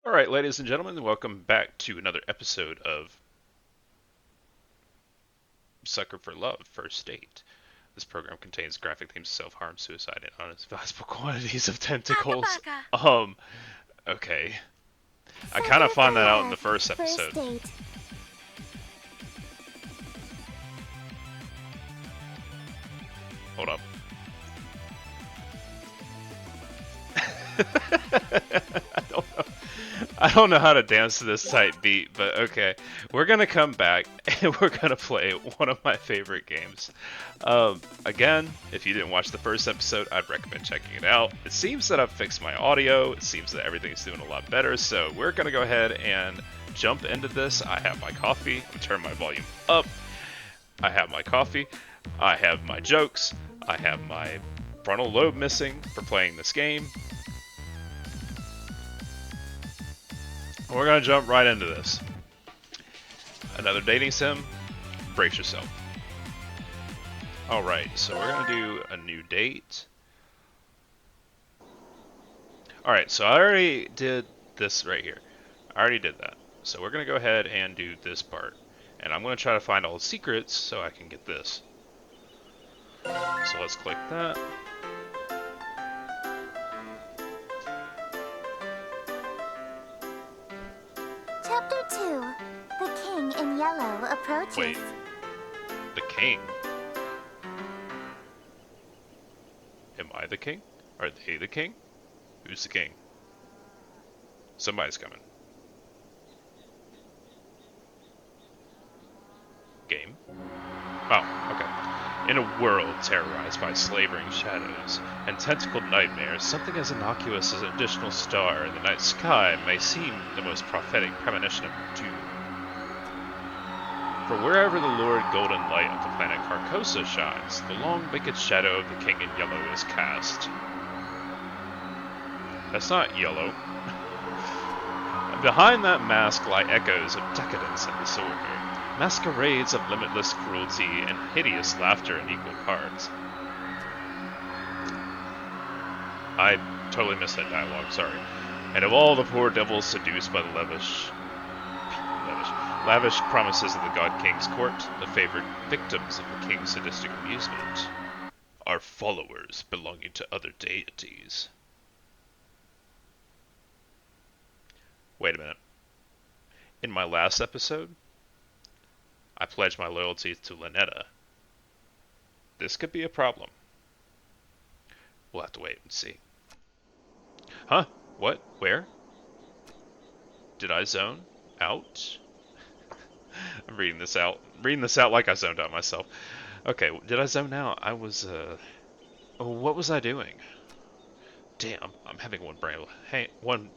All right, ladies and gentlemen, welcome back to another episode of Sucker for Love First Date. This program contains graphic themes of self-harm, suicide, and unadvisable quantities of Baka tentacles. baka. Um, okay. I kind of Sucker found for that out in the Love, first first episode. date. Hold up. I don't know. I don't know how to dance to this tight beat, but okay. We're gonna come back and we're gonna play one of my favorite games. Again, if you didn't watch the first episode, I'd recommend checking it out. It seems that I've fixed my audio. It seems that everything's doing a lot better. So we're gonna go ahead and jump into this. I have my coffee. I'm gonna turn my volume up. I have my coffee. I have my jokes. I have my frontal lobe missing for playing this game. We're gonna jump right into this. Another dating sim. Brace yourself. Alright, so we're gonna do a new date. Alright, so I already did this right here. I already did that. So we're gonna go ahead and do this part. And I'm gonna try to find all the secrets so I can get this. So let's click that. Chapter 2. The King in Yellow approaches. Wait. The king? Am I the king? Are they the king? Who's the king? Somebody's coming. Game? Oh, okay. In a world terrorized by slavering shadows and tentacled nightmares, something as innocuous as an additional star in the night sky may seem the most prophetic premonition of doom. For wherever the lurid golden light of the planet Carcosa shines, the long wicked shadow of the King in Yellow is cast. That's not yellow. Behind that mask lie echoes of decadence and disorder, masquerades of limitless cruelty and hideous laughter in equal parts. I totally missed that dialogue, sorry. And of all the poor devils seduced by the lavish promises of the God King's court, the favored victims of the King's sadistic amusement are followers belonging to other deities. Wait a minute. In my last episode, I pledged my loyalty to Lynetta. This could be a problem. We'll have to wait and see. Huh? What? Where? Did I zone out? I'm reading this out. Reading this out like I zoned out myself. Okay, did I zone out? I was, oh, what was I doing? Damn, I'm having one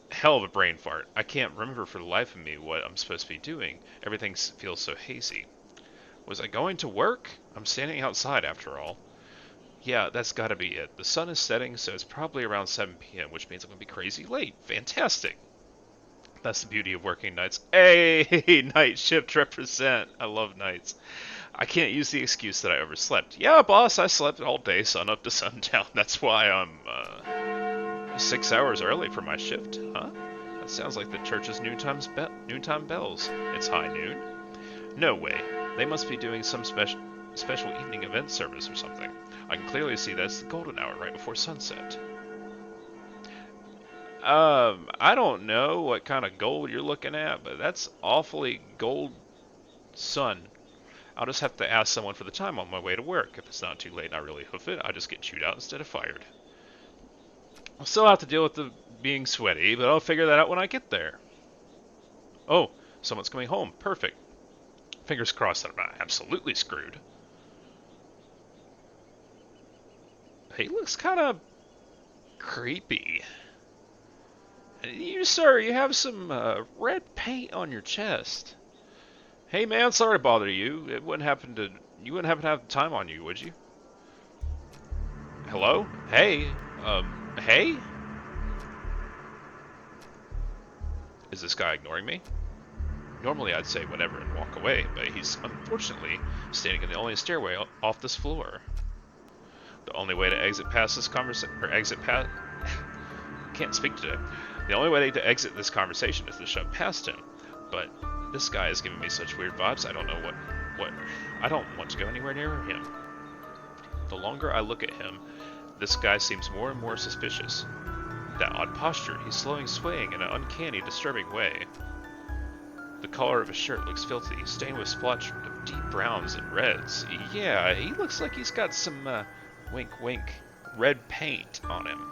hell of a brain fart. I can't remember for the life of me what I'm supposed to be doing. Everything feels so hazy. Was I going to work? I'm standing outside after all. Yeah, that's gotta be it. The sun is setting, so it's probably around 7 p.m., which means I'm gonna be crazy late. Fantastic! That's the beauty of working nights. Hey, night shift represent. I love nights. I can't use the excuse that I overslept. Yeah, boss, I slept all day, sun up to sundown. That's why I'm, 6 hours early for my shift, huh? That sounds like the church's noontime bells. It's high noon. No way. They must be doing some special evening event service or something. I can clearly see that's the golden hour right before sunset. I don't know what kind of gold you're looking at, but that's awfully gold sun. I'll just have to ask someone for the time on my way to work. If it's not too late and I really hoof it, I just get chewed out instead of fired. I'll still have to deal with the being sweaty, but I'll figure that out when I get there. Oh, someone's coming home. Perfect. Fingers crossed that I'm not absolutely screwed. He looks kind of creepy. You, sir, you have some red paint on your chest. Hey, man, sorry to bother you. You wouldn't happen to have time on you, would you? Hello? Hey? Hey? Is this guy ignoring me? Normally I'd say whatever and walk away, but he's unfortunately standing in the only stairway off this floor. The only way to exit past this conversation, or exit past, can't speak today. The only way to exit this conversation is to shove past him. But this guy is giving me such weird vibes, I don't know what... I don't want to go anywhere near him. The longer I look at him, this guy seems more and more suspicious. That odd posture, he's swaying in an uncanny, disturbing way. The collar of his shirt looks filthy, stained with splotches of deep browns and reds. Yeah, he looks like he's got some, wink wink, red paint on him.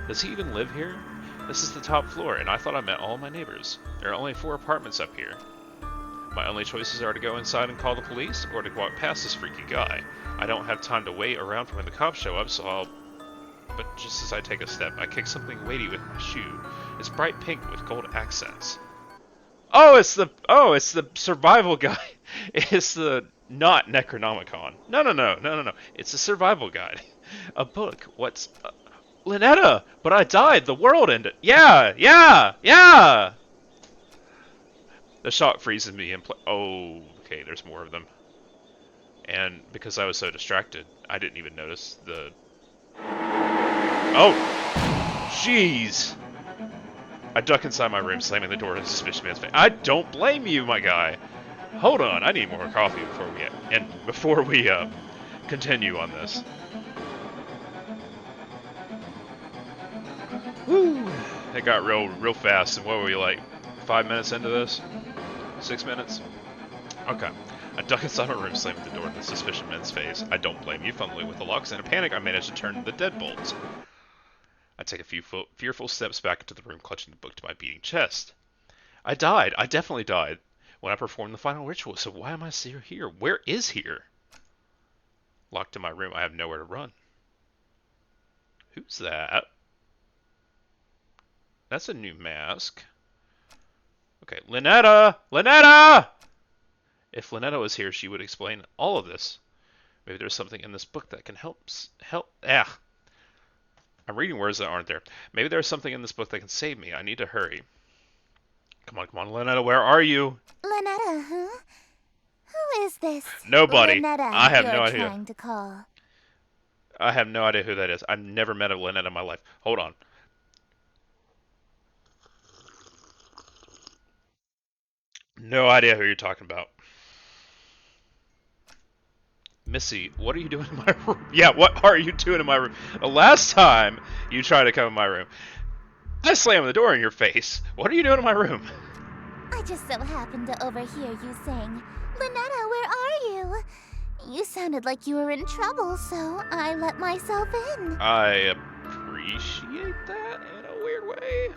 Does he even live here? This is the top floor, and I thought I met all my neighbors. There are only 4 apartments up here. My only choices are to go inside and call the police, or to walk past this freaky guy. I don't have time to wait around for when the cops show up, so I'll... But just as I take a step, I kick something weighty with my shoe. It's bright pink with gold accents. Oh, it's the survival guide. It's the not Necronomicon. No. It's a survival guide. A book. What's... Lynetta! But I died! The world ended! Yeah! The shock freezes me in oh, okay, there's more of them. And because I was so distracted, I didn't even notice the... Oh! Jeez! I duck inside my room, slamming the door in a suspicious man's face. I don't blame you, my guy! Hold on, I need more coffee before we continue on this. Woo! It got real fast, and what were we, like, 5 minutes into this? 6 minutes? Okay. I duck inside my room, slamming the door in the suspicious man's face. I don't blame you, fumbling with the locks. In a panic, I managed to turn the deadbolts. I take a few fearful steps back into the room, clutching the book to my beating chest. I died. I definitely died when I performed the final ritual, so why am I still here? Where is here? Locked in my room, I have nowhere to run. Who's that? That's a new mask. Okay, Lynetta! Lynetta! If Lynetta was here, she would explain all of this. Maybe there's something in this book that can help. I'm reading words that aren't there. Maybe there's something in this book that can save me. I need to hurry. Come on, Lynetta, where are you? Lynetta, huh? Who is this? Nobody. Lynetta, I have no you're idea. trying to call. I have no idea who that is. I've never met a Lynetta in my life. Hold on. No idea who you're talking about. Missy, what are you doing in my room? Yeah, what are you doing in my room? The last time you tried to come in my room, I slammed the door in your face. What are you doing in my room? I just so happened to overhear you saying, Lynetta, where are you? You sounded like you were in trouble, so I let myself in. I appreciate that in a weird way.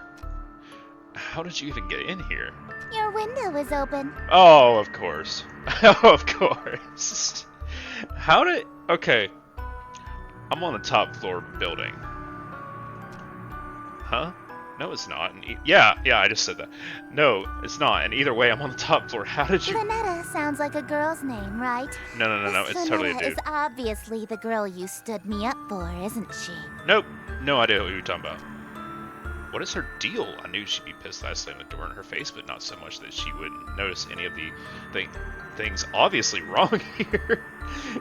How did you even get in here? Your window was open. Oh, of course. Of course. How did... Okay. I'm on the top floor building. Huh? No, it's not. Yeah, I just said that. No, it's not. And either way, I'm on the top floor. How did you... Lynetta sounds like a girl's name, right? No. It's totally a dude. Lynetta is obviously the girl you stood me up for, isn't she? Nope. No idea what you're talking about. What is her deal? I knew she'd be pissed that I slammed the door in her face, but not so much that she wouldn't notice any of the things obviously wrong here.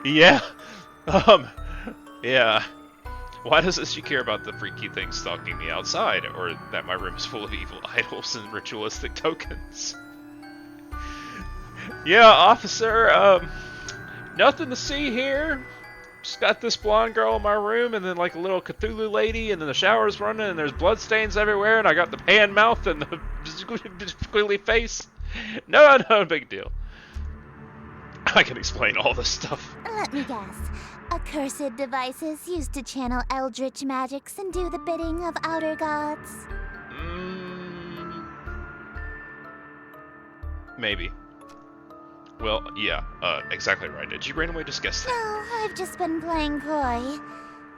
Yeah. Yeah. Why doesn't she care about the freaky thing stalking me outside, or that my room is full of evil idols and ritualistic tokens? Yeah, officer, nothing to see here. Just got this blonde girl in my room, and then like a little Cthulhu lady, and then the shower's running, and there's bloodstains everywhere, and I got the pan mouth and the squiggly face. No, big deal. I can explain all this stuff. Let me guess. Accursed devices used to channel eldritch magics and do the bidding of outer gods. Maybe. Well, yeah, exactly right. Did you randomly just guess that? No, I've just been playing coy.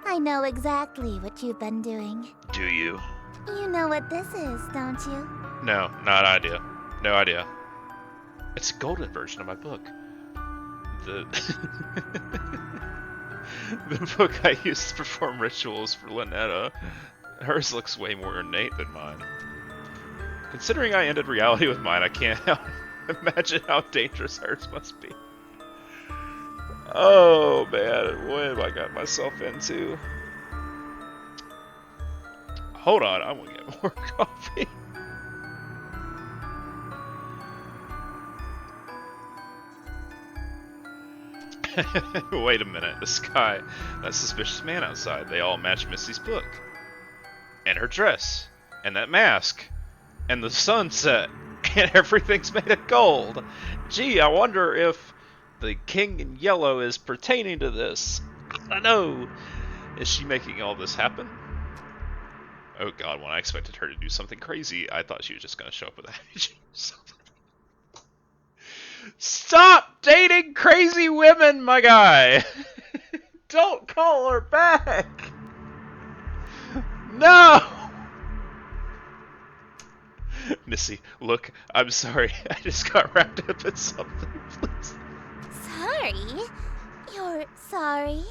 I know exactly what you've been doing. Do you? You know what this is, don't you? No, not idea. No idea. It's a golden version of my book. The the book I used to perform rituals for Lynetta. Hers looks way more ornate than mine. Considering I ended reality with mine, I can't help imagine how dangerous hers must be. Oh man, what have I got myself into? Hold on, I'm gonna get more coffee. Wait a minute, this guy, that suspicious man outside, they all match Missy's book. And her dress. And that mask. And the sunset. And everything's made of gold. Gee, I wonder if the king in yellow is pertaining to this. I know. Is she making all this happen? Oh god, when I expected her to do something crazy, I thought she was just going to show up with a hatchet or something. Stop dating crazy women, my guy! Don't call her back! No! Missy, look, I'm sorry. I just got wrapped up in something. Please. Sorry? You're sorry?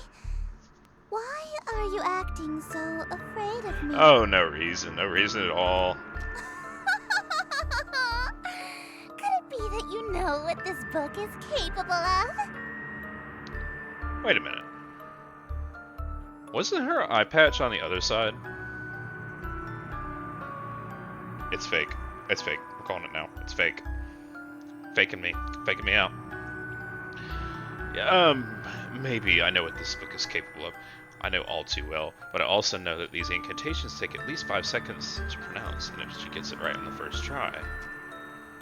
Why are you acting so afraid of me? Oh, no reason. No reason at all. Could it be that you know what this book is capable of? Wait a minute. Wasn't her eye patch on the other side? It's fake. It's fake. We're calling it now. It's fake. Faking me. Faking me out. Yeah, maybe I know what this book is capable of. I know all too well, but I also know that these incantations take at least 5 seconds to pronounce, and if she gets it right on the first try.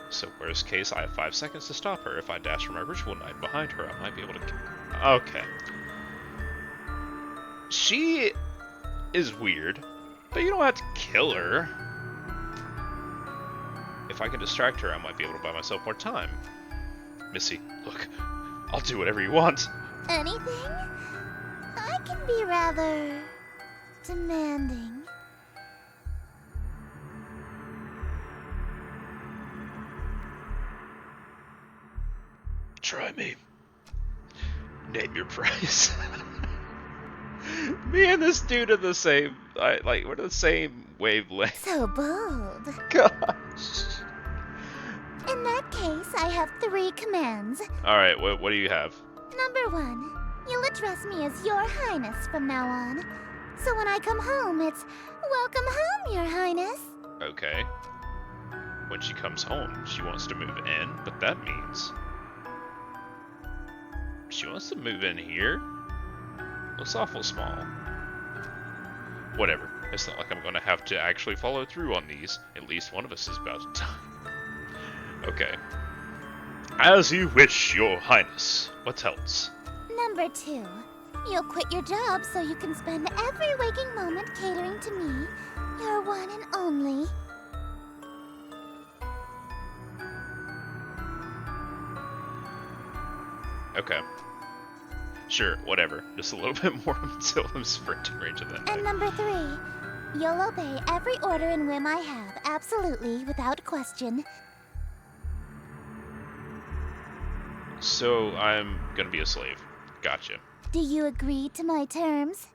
So worst case, I have 5 seconds to stop her. If I dash from my ritual knight behind her, I might be able to... Okay. She is weird, but you don't have to kill her. If I can distract her, I might be able to buy myself more time. Missy, look, I'll do whatever you want. Anything? I can be rather demanding. Try me. Name your price. Me and this dude are the same. We're the same wavelength. So bold. Gosh. In that case, I have 3 commands. Alright, what do you have? Number 1, you'll address me as Your Highness from now on. So when I come home, it's welcome home, Your Highness. Okay. When she comes home, she wants to move in, but that means... She wants to move in here? Looks awful small. Whatever. It's not like I'm going to have to actually follow through on these. At least one of us is about to die. Okay. As you wish, Your Highness. What else? Number 2, you'll quit your job so you can spend every waking moment catering to me, your one and only. Okay. Sure, whatever. Just a little bit more until I'm sprinting range of that And knife. number 3, you'll obey every order and whim I have, absolutely, without question. So, I'm gonna be a slave. Gotcha. Do you agree to my terms?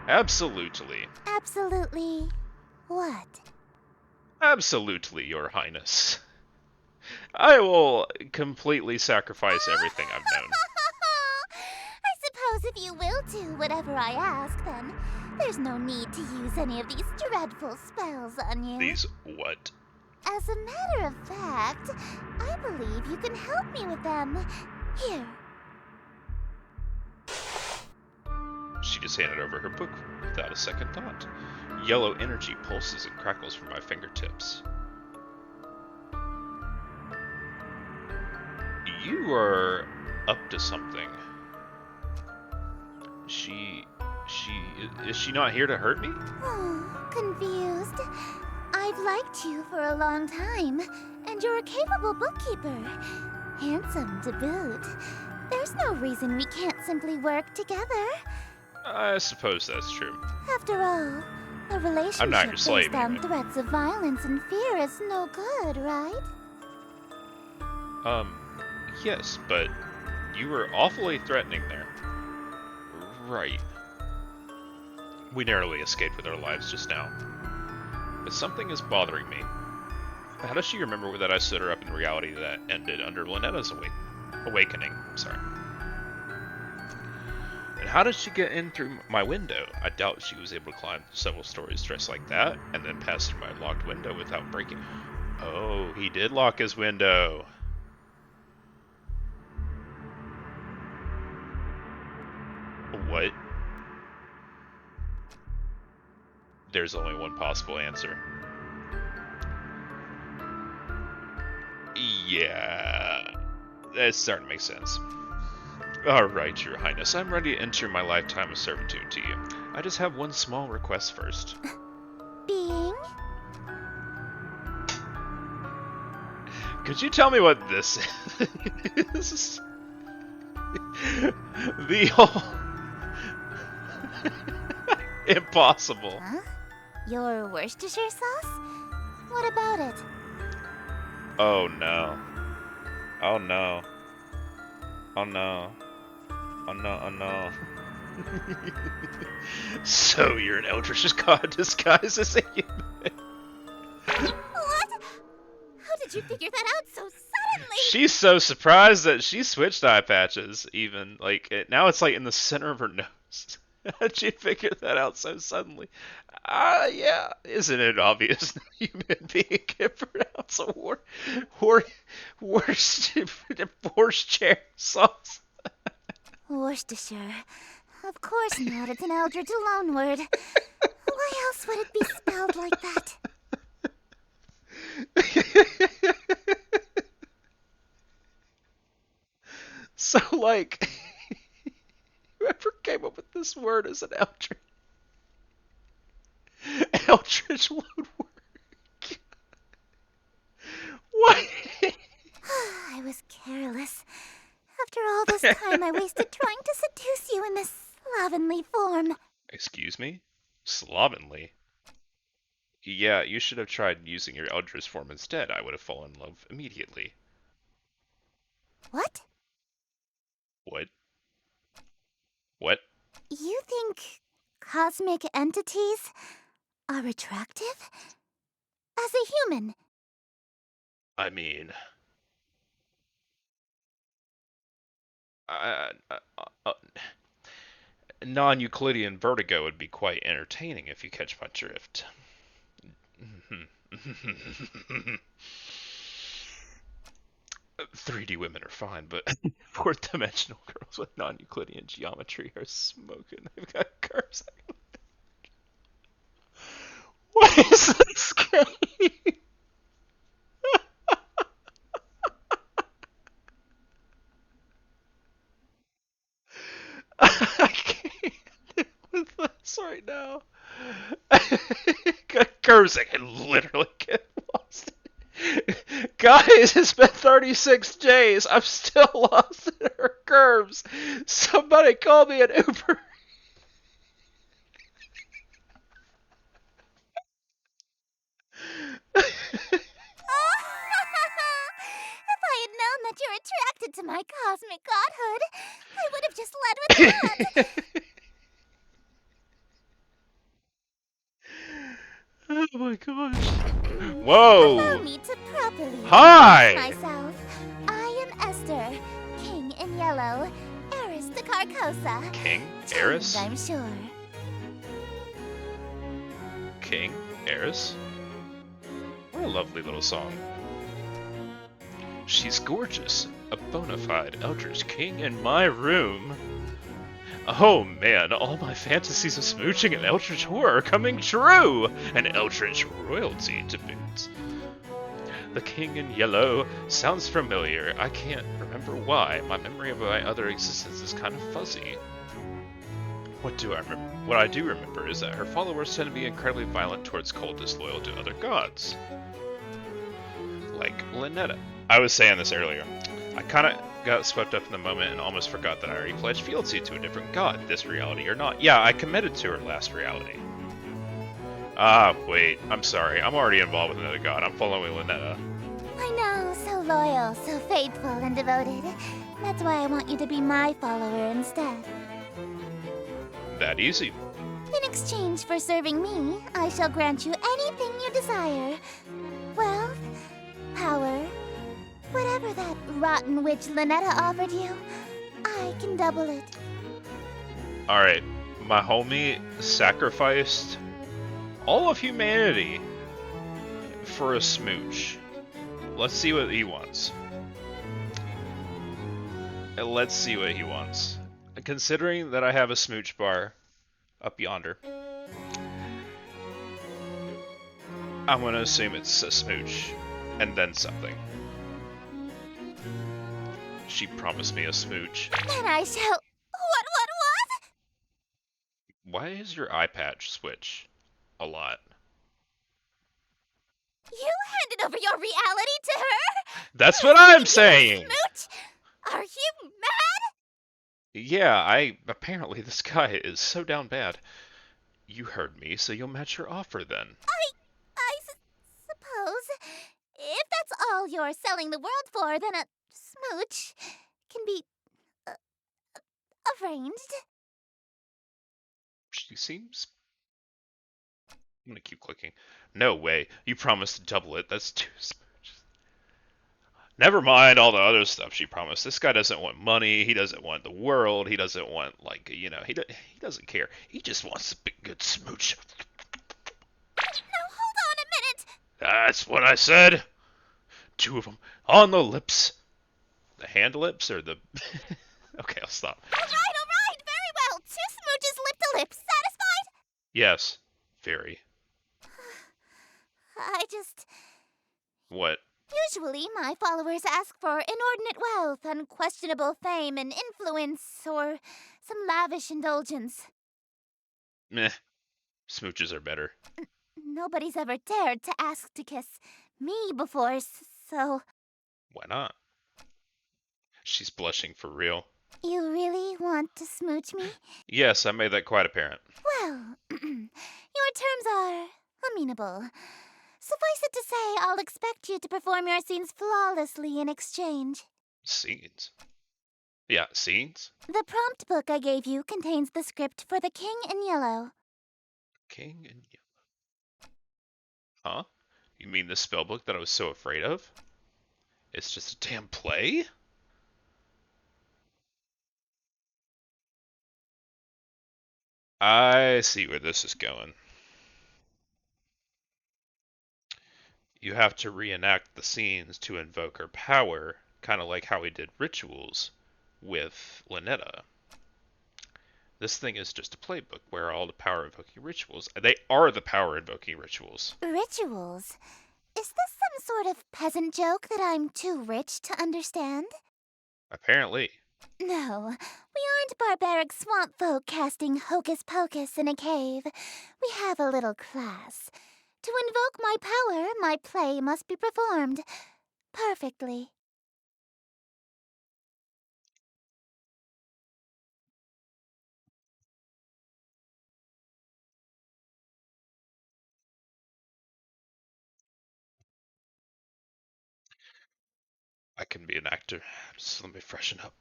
Absolutely. Absolutely. What? Absolutely, Your Highness. I will completely sacrifice everything I've known. I suppose if you will do whatever I ask, then there's no need to use any of these dreadful spells on you. These what? As a matter of fact, I believe you can help me with them. Here. She just handed over her book without a second thought. Yellow energy pulses and crackles from my fingertips. You are up to something. Is she not here to hurt me? Oh, confused. I've liked you for a long time, and you're a capable bookkeeper. Handsome to boot. There's no reason we can't simply work together. I suppose that's true. After all, a relationship I'm not your slave, based on anyway. threats of violence and fear is no good, right? Yes, but you were awfully threatening there. Right. We narrowly escaped with our lives just now. But something is bothering me. How does she remember that I stood her up in reality that ended under Linetta's awakening? Sorry. How did she get in through my window? I doubt she was able to climb several stories dressed like that, and then pass through my locked window without breaking. Oh, he did lock his window. What? There's only one possible answer. Yeah, that's starting to make sense. Alright, Your Highness, I'm ready to enter my lifetime of servitude to you. I just have one small request first. Being? Could you tell me what this is? The whole... Impossible. Huh? Your Worcestershire sauce? What about it? Oh no. Oh no. Oh no. Oh no, oh no. So you're an Eldritch god disguised as a human. What? How did you figure that out so suddenly? She's so surprised that she switched eye patches, even. Like, now it's like in the center of her nose. How'd you figure that out so suddenly? Yeah. Isn't it obvious that human being can pronounce a Worcestershire sauce? Worcestershire. Of course not. It's an Eldritch loanword. Why else would it be spelled like that? So, like, whoever came up with this word is an Eldritch loanword. What? I was careless. After all this time I wasted trying to seduce you in this slovenly form. Excuse me? Slovenly? Yeah, you should have tried using your Eldritch form instead. I would have fallen in love immediately. What? What? What? You think cosmic entities are attractive? As a human? I mean... non-Euclidean vertigo would be quite entertaining if you catch my drift. 3D women are fine, but fourth-dimensional girls with non-Euclidean geometry are smoking. They've got curves. What is this game? I can't deal with this right now. Curves, I can literally get lost. Guys, it's been 36 days. I'm still lost in her curves. Somebody call me an Uber. If I had known that you're attracted to my cosmic godhood, I would have just led with that. Oh my gosh. Allow Whoa. me to properly Hi. introduce myself. I am Esther, King in Yellow, heiress to Carcosa. King? Charmed, Eris? I'm sure. King? Eris? What a lovely little song. She's gorgeous. A bona fide Eldritch King in my room. Oh man, all my fantasies of smooching and Eldritch horror are coming true! And Eldritch royalty to boot. The King in Yellow sounds familiar. I can't remember why. My memory of my other existence is kind of fuzzy. What I do remember is that her followers tend to be incredibly violent towards cultists loyal to other gods. Like Lynetta. I was saying this earlier. I kinda got swept up in the moment and almost forgot that I already pledged fealty to a different god, this reality or not. Yeah, I committed to her last reality. Wait, I'm sorry. I'm already involved with another god. I'm following Lynetta. I know, so loyal, so faithful and devoted. That's why I want you to be my follower instead. That easy. In exchange for serving me, I shall grant you anything you desire. Wealth, power, whatever that rotten witch Lynetta offered you, I can double it. Alright, my homie sacrificed all of humanity for a smooch. Let's see what he wants. Let's see what he wants. Considering that I have a smooch bar up yonder, I'm gonna assume it's a smooch, and then something. She promised me a smooch. Then I shall. What? Why is your eye patch switch a lot? You handed over your reality to her? That's what I'm You saying! Smooch? Are you mad? Yeah, apparently this guy is so down bad. You heard me, so you'll match your offer then. Suppose. If that's all you're selling the world for, then a smooch can be uh, arranged. She seems... I'm gonna keep clicking. No way. You promised to double it. That's 2 smooches. Never mind all the other stuff she promised. This guy doesn't want money. He doesn't want the world. He doesn't want, like, he doesn't care. He just wants a big, good smooch. Now hold on a minute. That's what I said. 2 of them on the lips. The hand lips or the... Okay, I'll stop. All right. Very well. 2 smooches lip to lip. Satisfied? Yes. Very. I just... What? Usually, my followers ask for inordinate wealth, unquestionable fame and influence, or some lavish indulgence. Meh. Smooches are better. Nobody's ever dared to ask to kiss me before, so... Why not? She's blushing for real. You really want to smooch me? Yes, I made that quite apparent. Well, your terms are amenable. Suffice it to say, I'll expect you to perform your scenes flawlessly in exchange. Scenes? Yeah, scenes? The prompt book I gave you contains the script for The King in Yellow. King in Yellow. Huh? You mean the spellbook that I was so afraid of? It's just a damn play? I see where this is going. You have to reenact the scenes to invoke her power, kind of like how we did rituals with Lynetta. This thing is just a playbook where all the power invoking rituals, they are the power invoking rituals. Rituals? Is this some sort of peasant joke that I'm too rich to understand? Apparently. No, we aren't barbaric swamp folk casting hocus pocus in a cave. We have a little class. To invoke my power, my play must be performed perfectly. I can be an actor. Just let me freshen up.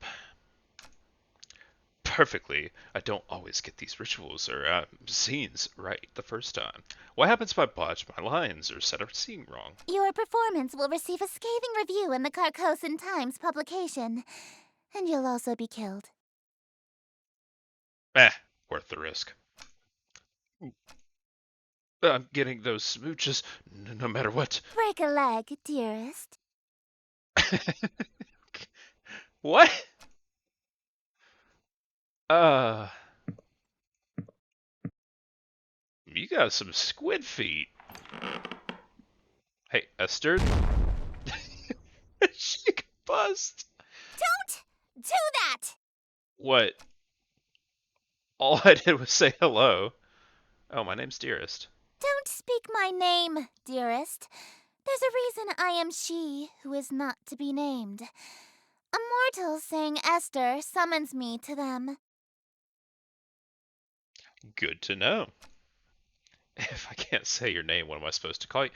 Perfectly. I don't always get these rituals or scenes right the first time. What happens if I botch my lines or set a scene wrong? Your performance will receive a scathing review in the Carcosan Times publication, and you'll also be killed. Worth the risk. I'm getting those smooches no matter what. Break a leg, dearest. What? You got some squid feet. Hey, Esther. She can bust. Don't do that! What? All I did was say hello. Oh, my name's Dearest. Don't speak my name, dearest. There's a reason I am she who is not to be named. A mortal saying Esther summons me to them. Good to know. If I can't say your name, what am I supposed to call you?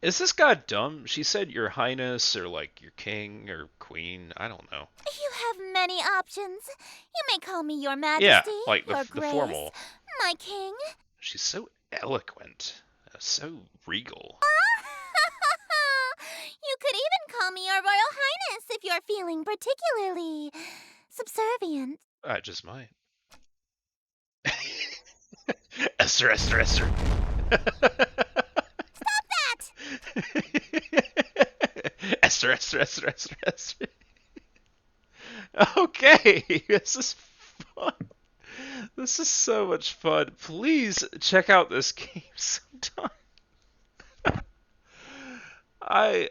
Is this guy dumb? She said your highness or like your king or queen. I don't know. You have many options. You may call me your majesty, Yeah, like your the grace, formal. my king. She's so eloquent, so regal. You could even call me your royal highness if you're feeling particularly subservient. I just might. Esther, Esther, Esther. That! Esther, Esther, Esther, Esther, Esther. Okay, this is fun. This is so much fun. Please check out this game sometime. I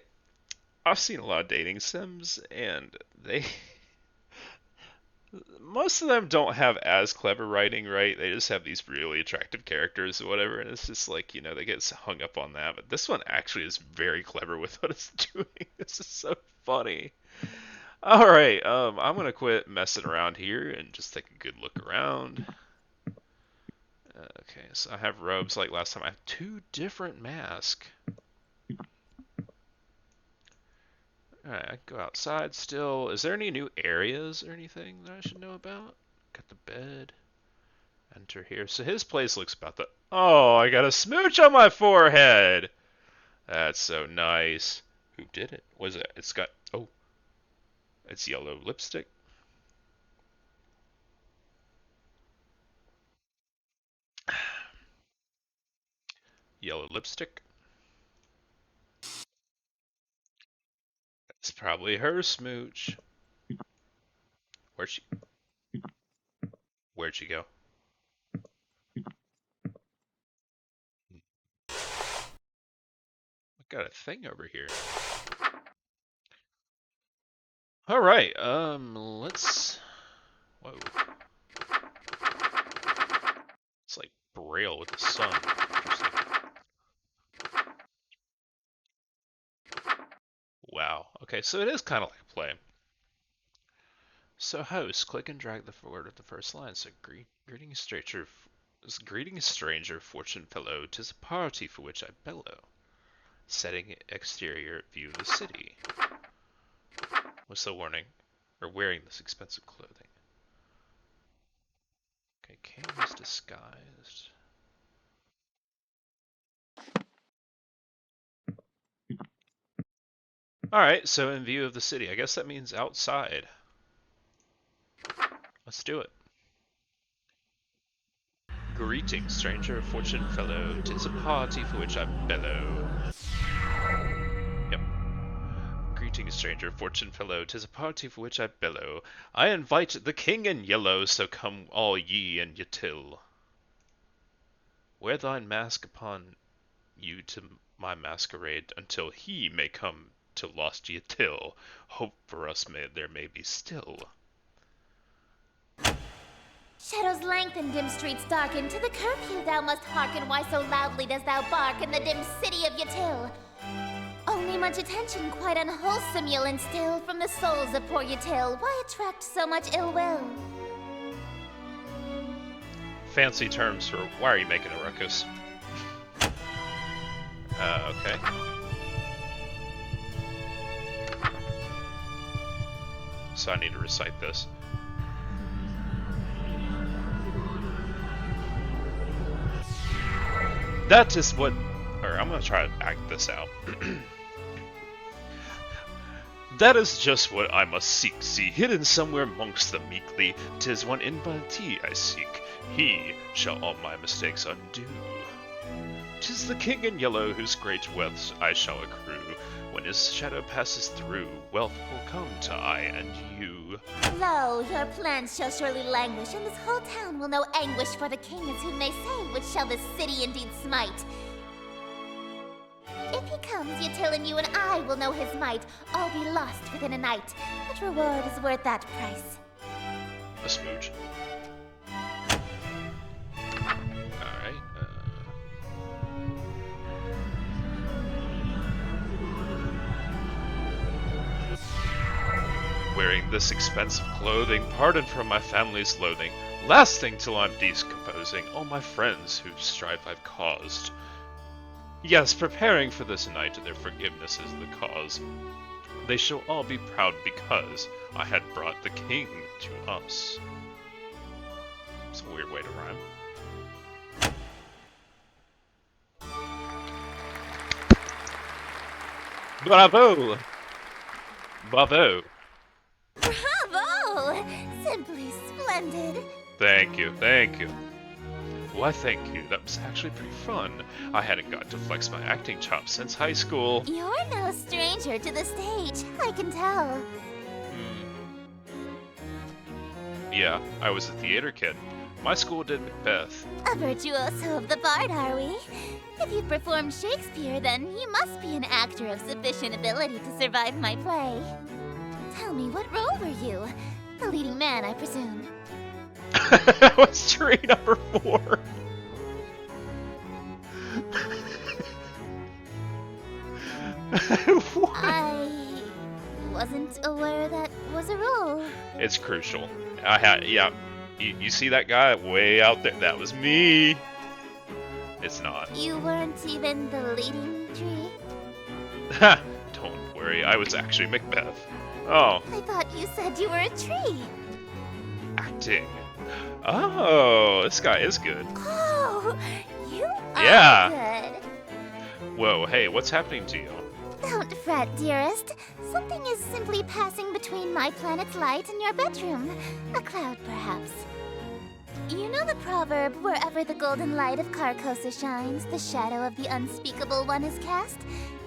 I've seen a lot of dating sims, and they most of them don't have as clever writing, right? They just have these really attractive characters or whatever, and it's just like, they get hung up on that. But this one actually is very clever with what it's doing. This is so funny. All right, I'm gonna quit messing around here and just take a good look around. Okay, so I have robes like last time. I have 2 different masks. Alright, I can go outside still. Is there any new areas or anything that I should know about? Got the bed. Enter here. So his place looks about the... Oh, I got a smooch on my forehead! That's so nice. Who did it? Was it? It's got... Oh. It's yellow lipstick. Yellow lipstick. It's probably her smooch. Where'd she... Where'd she go? I got a thing over here. Alright, let's... Whoa. It's like Braille with the sun. Interesting. Wow. Okay, so it is kind of like a play. So host, click and drag the forward of the first line. So greetings stranger, fortune fellow, 'tis a party for which I bellow. Setting exterior view of the city. What's the warning? Or wearing this expensive clothing. Okay, King is disguised. Alright, so in view of the city. I guess that means outside. Let's do it. Greetings, stranger, fortune fellow, 'tis a party for which I bellow. Yep. Greetings, stranger, fortune fellow, 'tis a party for which I bellow. I invite the king in yellow, so come all ye and ye till. Wear thine mask upon you to my masquerade, until he may come to lost ye till. Hope for us there may be still. Shadows lengthen, dim streets darken. To the curfew thou must hearken. Why so loudly dost thou bark in the dim city of Yatil? Only much attention, quite unwholesome, you'll instill from the souls of poor Yatil. Why attract so much ill will? Fancy terms for why are you making a ruckus? Okay. So I need to recite this. That is what... Or I'm gonna try to act this out. That is just what I must seek, see, hidden somewhere mongst them meekly. 'Tis one in Banti I seek, he shall all my mistakes undo. 'Tis the king in yellow whose great wealth I shall accrue. When his shadow passes through, wealth will come to I and you. Lo, your plans shall surely languish, and this whole town will know anguish, for the king is whom they say, which shall this city indeed smite. If he comes, Yatil and you and I will know his might. All be lost within a night. What reward is worth that price? A smooch. Alright, Wearing this expensive clothing, pardon from my family's loathing, lasting till I'm decomposing all my friends whose strife I've caused. Yes, preparing for this night, their forgiveness is the cause. They shall all be proud because I had brought the king to us. It's a weird way to rhyme. Bravo! Bravo! Bravo! Simply splendid. Thank you, thank you. Why, thank you. That was actually pretty fun. I hadn't got to flex my acting chops since high school. You're no stranger to the stage, I can tell. Yeah, I was a theater kid. My school did Macbeth. A virtuoso of the bard, are we? If you've performed Shakespeare, then you must be an actor of sufficient ability to survive my play. Tell me, what role were you? The leading man, I presume. That was tree number 4. What? I wasn't aware that was a role. It's crucial. Yeah. You see that guy way out there? That was me. It's not. You weren't even the leading tree? Ha! Don't worry, I was actually Macbeth. Oh, I thought you said you were a tree. acting. Oh, this guy is good. Oh, you are Yeah. good. Whoa, hey, what's happening to you? Don't fret, dearest. Something is simply passing between my planet's light and your bedroom. A cloud, perhaps. You know the proverb, wherever the golden light of Carcosa shines, the shadow of the unspeakable one is cast?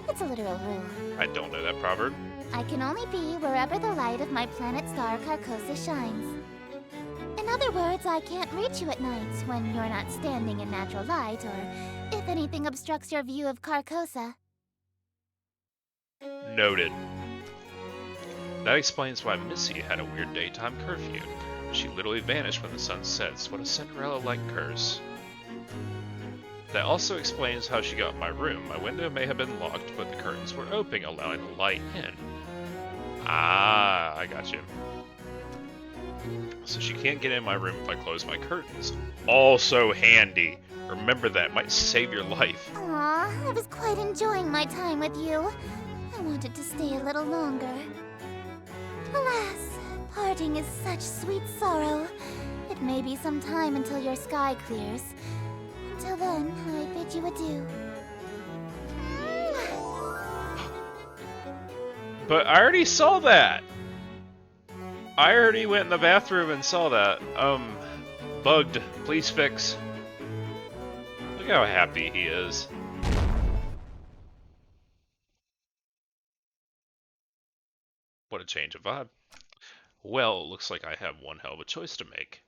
It's a literal rule. I don't know that proverb. I can only be wherever the light of my planet star Carcosa shines. In other words, I can't reach you at night when you're not standing in natural light, or if anything obstructs your view of Carcosa. Noted. That explains why Missy had a weird daytime curfew. She literally vanished when the sun sets. What a Cinderella-like curse. That also explains how she got in my room. My window may have been locked, but the curtains were open, allowing the light in. Ah, I got you. So she can't get in my room if I close my curtains. Also handy. Remember that, might save your life. Aw, I was quite enjoying my time with you. I wanted to stay a little longer. Alas, parting is such sweet sorrow. It may be some time until your sky clears. Until then, I bid you adieu. But I already saw that! I already went in the bathroom and saw that. Bugged. Please fix. Look how happy he is. What a change of vibe. Well, looks like I have one hell of a choice to make.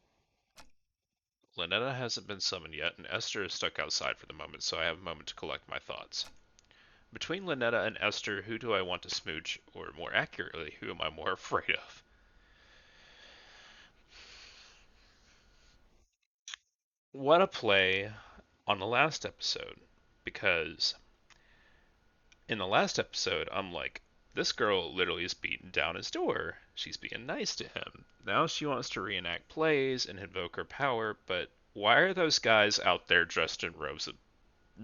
Lynetta hasn't been summoned yet, and Esther is stuck outside for the moment, so I have a moment to collect my thoughts. Between Lynetta and Esther, who do I want to smooch, or more accurately, who am I more afraid of? What a play on the last episode, because in the last episode, I'm like, this girl literally is beating down his door. She's being nice to him. Now she wants to reenact plays and invoke her power, but why are those guys out there dressed in robes with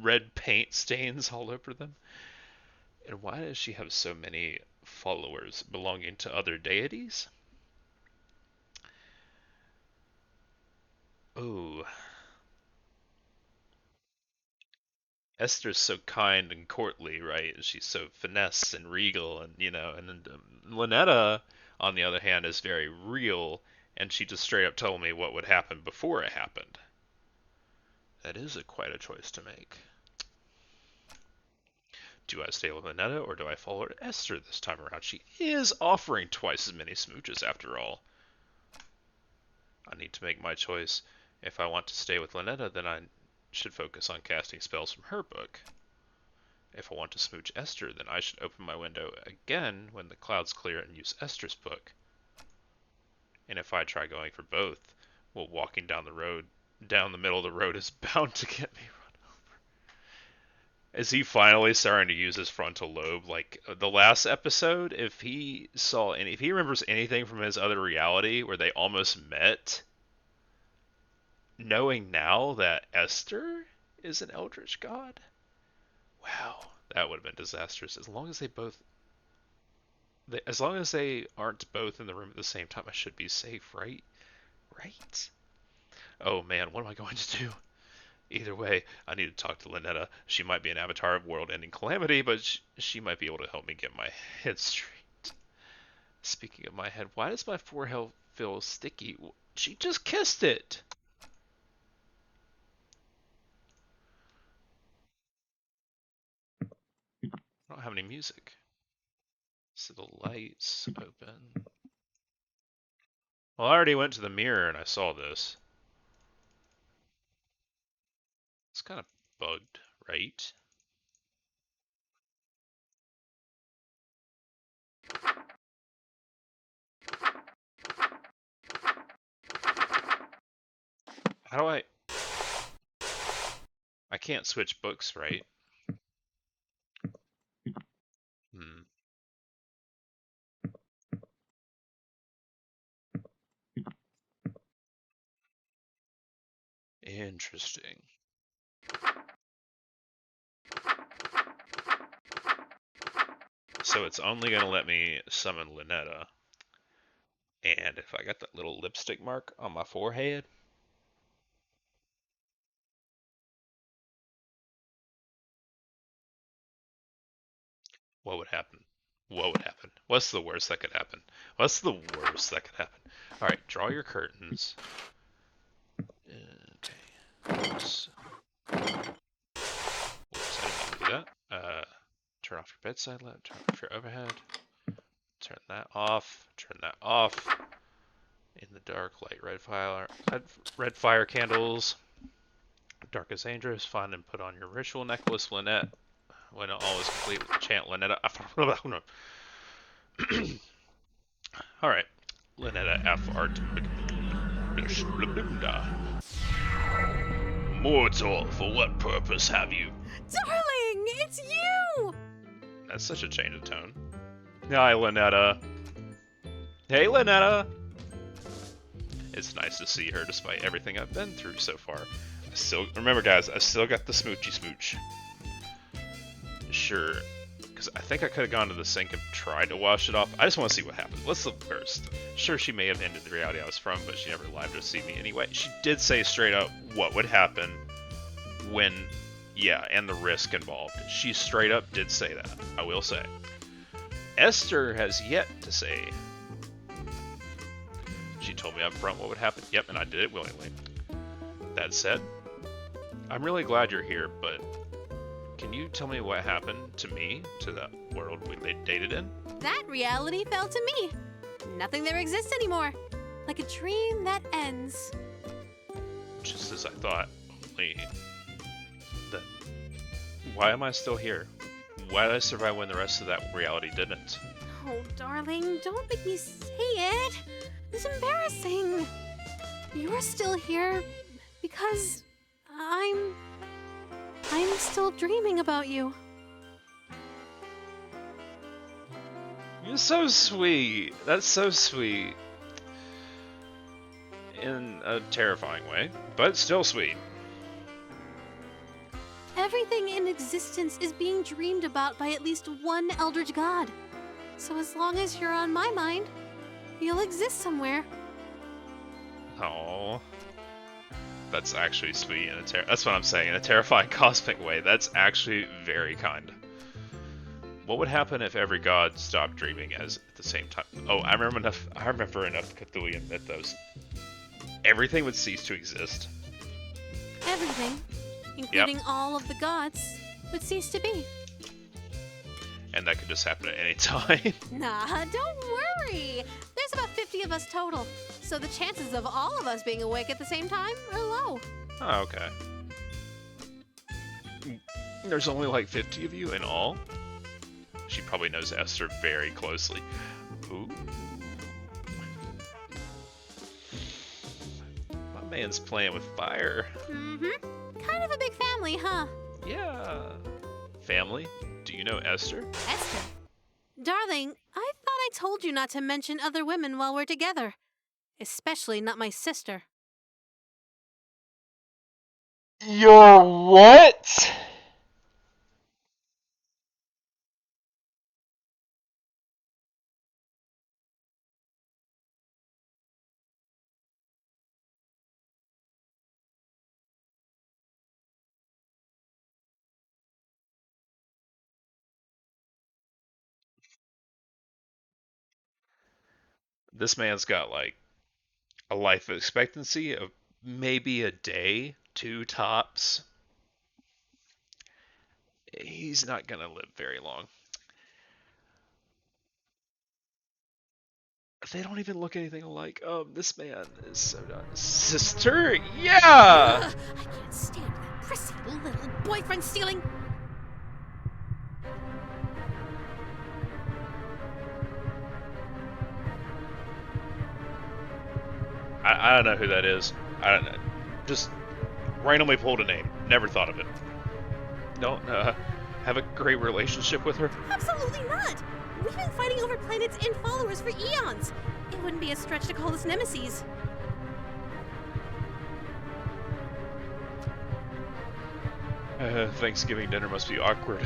red paint stains all over them? And why does she have so many followers belonging to other deities? Oh, Esther's so kind and courtly, right? And she's so finesse and regal, and Lynetta, on the other hand, is very real, and she just straight up told me what would happen before it happened. That is quite a choice to make. Do I stay with Lynetta, or do I follow Esther this time around? She is offering twice as many smooches, after all. I need to make my choice. If I want to stay with Lynetta, then I should focus on casting spells from her book. If I want to smooch Esther, then I should open my window again when the clouds clear and use Esther's book. And if I try going for both, well, walking down the middle of the road is bound to get me run over. Is he finally starting to use his frontal lobe like the last episode? If he remembers anything from his other reality where they almost met, knowing now that Esther is an eldritch god? Wow, that would have been disastrous. As long as they aren't both in the room at the same time, I should be safe, right? Right? Oh man, what am I going to do? Either way, I need to talk to Lynetta. She might be an avatar of world-ending calamity, but she might be able to help me get my head straight. Speaking of my head, why does my forehead feel sticky? She just kissed it! have any music. So the lights open. Well, I already went to the mirror and I saw this. It's kind of bugged, right? How do I can't switch books, right? Hmm. Interesting. So it's only going to let me summon Lynetta. And if I got that little lipstick mark on my forehead, what would happen? What would happen? What's the worst that could happen? What's the worst that could happen? Alright, draw your curtains. Okay. Oops. Whoops, I didn't mean to do that. Turn off your bedside lamp, turn off your overhead. Turn that off. Turn that off. In the dark, light red fire candles. Dark is dangerous. Find and put on your ritual necklace, Lynette. When all is complete, chant Lynetta. Alright. Lynetta F art. Mortal, for what purpose have you? Darling, it's you! That's such a change of tone. Hi, Lynetta. Hey, Lynetta! It's nice to see her despite everything I've been through so far. Remember guys, I still got the smoochy smooch. Sure, because I think I could have gone to the sink and tried to wash it off. I just want to see what happens. What's the worst? Sure, she may have ended the reality I was from, but she never lied to see me anyway. She did say straight up what would happen when, yeah, and the risk involved. She straight up did say that, I will say. Esther has yet to say. She told me up front what would happen. Yep, and I did it willingly. That said, I'm really glad you're here, but can you tell me what happened to me, to the world we dated in? That reality fell to me. Nothing there exists anymore. Like a dream that ends. Just as I thought, only then why am I still here? Why did I survive when the rest of that reality didn't? Oh, darling, don't make me say it. It's embarrassing. You're still here because I'm still dreaming about you. You're so sweet. That's so sweet. In a terrifying way, but still sweet. Everything in existence is being dreamed about by at least one Eldritch God. So as long as you're on my mind, you'll exist somewhere. Oh, that's actually sweet. That's what I'm saying, in a terrifying cosmic way. That's actually very kind. What would happen if every god stopped dreaming at the same time? Oh, I remember enough Cthulhian mythos. Everything would cease to exist. Everything, including all of the gods, would cease to be. And that could just happen at any time. Nah, don't worry. There's about 50 of us total, so the chances of all of us being awake at the same time are low. Oh, okay. There's only like 50 of you in all? She probably knows Esther very closely. Ooh. My man's playing with fire. Mm-hmm. Kind of a big family, huh? Yeah. Family? Do you know Esther? Esther. Darling, I thought I told you not to mention other women while we're together. Especially not my sister. Your what? This man's got like a life expectancy of maybe a day, two tops. He's not gonna live very long. They don't even look anything alike. This man is so done. Sister? Yeah! Ugh, I can't stand that prissy little boyfriend stealing. I don't know who that is. I don't know. Just randomly pulled a name. Never thought of it. Don't have a great relationship with her. Absolutely not. We've been fighting over planets and followers for eons. It wouldn't be a stretch to call us nemesis. Thanksgiving dinner must be awkward.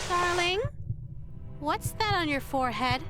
Darling, what's that on your forehead?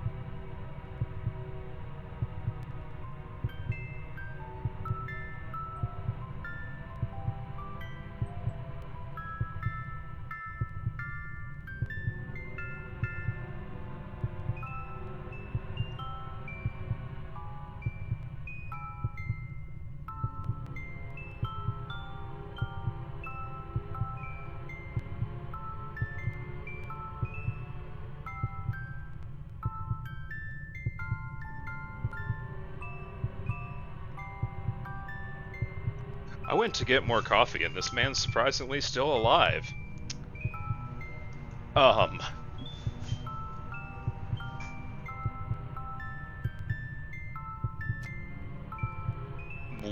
I went to get more coffee, and this man's surprisingly still alive.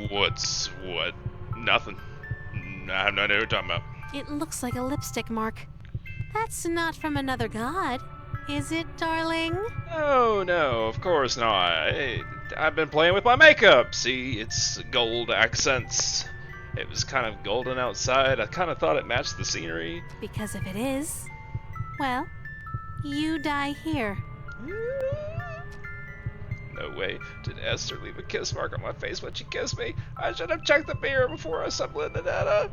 What? Nothing. I have no idea what you're talking about. It looks like a lipstick mark. That's not from another god, is it, darling? Oh, no, of course not. I've been playing with my makeup. See, it's gold accents. It was kind of golden outside. I kind of thought it matched the scenery. Because if it is, well, you die here. No way. Did Esther leave a kiss mark on my face when she kissed me? I should have checked the mirror before I sublet Lynetta.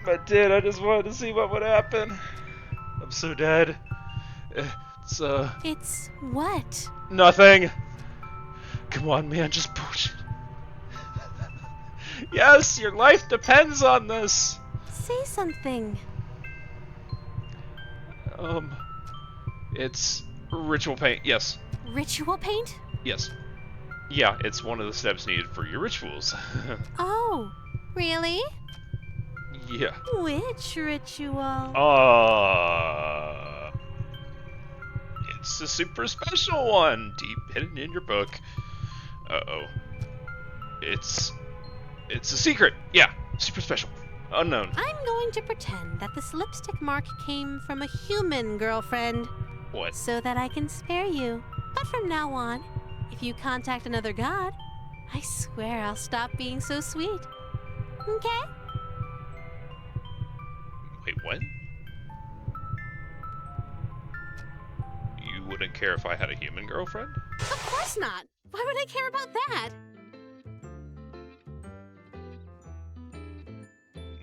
I did. I just wanted to see what would happen. I'm so dead. It's what? Nothing. Come on, man. Just push it. Yes, your life depends on this. Say something. It's ritual paint. Yes. Ritual paint? Yes. Yeah, it's one of the steps needed for your rituals. Oh, really? Yeah. Which ritual? It's a super special one, deep hidden in your book. Uh-oh. It's a secret. Yeah, super special. Unknown. I'm going to pretend that this lipstick mark came from a human girlfriend. What? So that I can spare you. But from now on, if you contact another god, I swear I'll stop being so sweet. Okay? Wait, what? You wouldn't care if I had a human girlfriend? Of course not. Why would I care about that?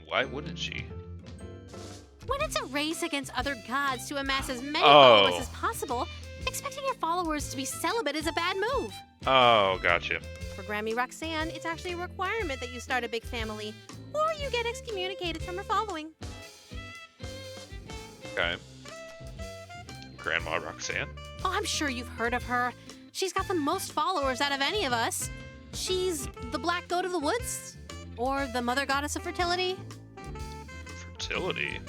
Why wouldn't she? When it's a race against other gods to amass as many Oh. followers as possible, expecting your followers to be celibate is a bad move. Oh, gotcha. For Grammy Roxanne, it's actually a requirement that you start a big family, or you get excommunicated from her following. Okay. Grandma Roxanne? Oh, I'm sure you've heard of her. She's got the most followers out of any of us. She's the black goat of the woods, or the mother goddess of fertility. Fertility?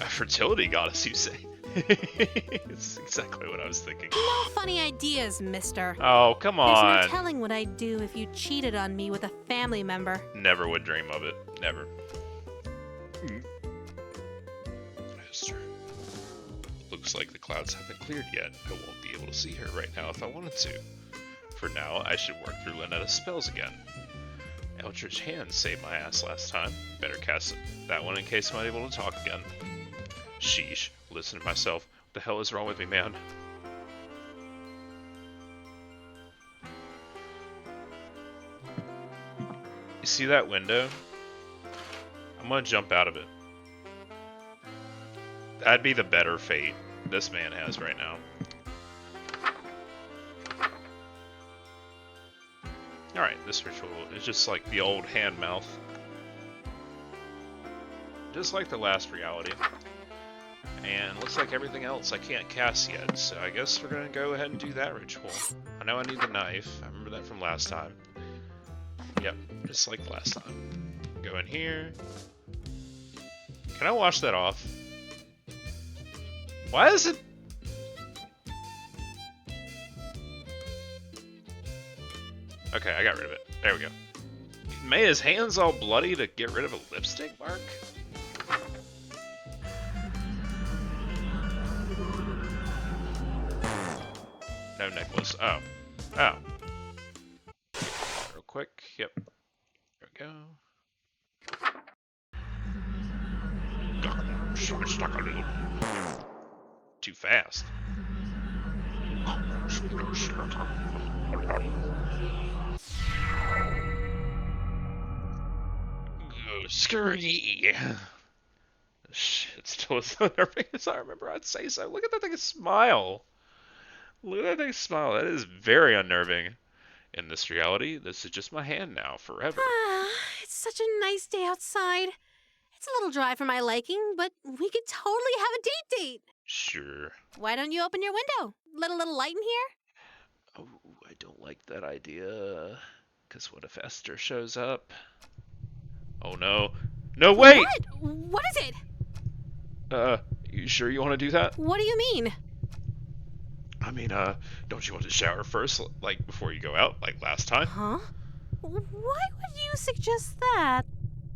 A fertility goddess, you say? It's exactly what I was thinking. No funny ideas, mister. Oh, come There's on. no telling what I'd do if you cheated on me with a family member. Never would dream of it. Never. Esther. Looks like the clouds haven't cleared yet. I won't be able to see her right now if I wanted to. For now, I should work through Lynetta's spells again. Eldritch Hand saved my ass last time. Better cast that one in case I'm unable to talk again. Sheesh. Listen to myself. What the hell is wrong with me, man? You see that window? I'm gonna jump out of it. That'd be the better fate this man has right now. Alright, this ritual is just like the old hand mouth. Just like the last reality. And looks like everything else I can't cast yet, so I guess we're gonna go ahead and do that ritual. I know I need the knife. I remember that from last time. Yep, just like last time. Go in here. Can I wash that off? Why is it... Okay, I got rid of it. There we go. Made his hands all bloody to get rid of a lipstick mark? No necklace. Oh. Oh. Real quick. Yep. There we go. Too fast. Scurry. Shit, still as unnerving as I remember I'd say so. Look at that thing smile. Look at that thing smile. That is very unnerving. In this reality, this is just my hand now, forever. It's such a nice day outside. It's a little dry for my liking, but we could totally have a date. Sure. Why don't you open your window? Let a little light in here? Oh, I don't like that idea. Because what if Esther shows up? Oh no. No, wait! What? What is it? You sure you want to do that? What do you mean? I mean, don't you want to shower first, like, before you go out, like last time? Huh? Why would you suggest that?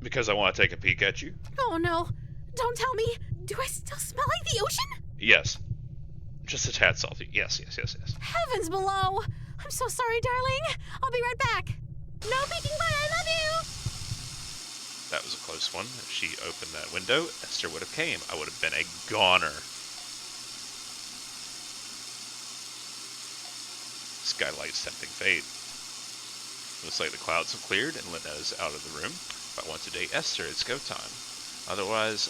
Because I want to take a peek at you? Oh no. Don't tell me. Do I still smell like the ocean? Yes. Just a tad salty. Yes. Heavens below. I'm so sorry, darling. I'll be right back. No peeking, but I love you. That was a close one. If she opened that window, Esther would have came. I would have been a goner. Skylight's tempting fate. Looks like the clouds have cleared and Linetta's out of the room. If I want to date Esther, it's go time. Otherwise,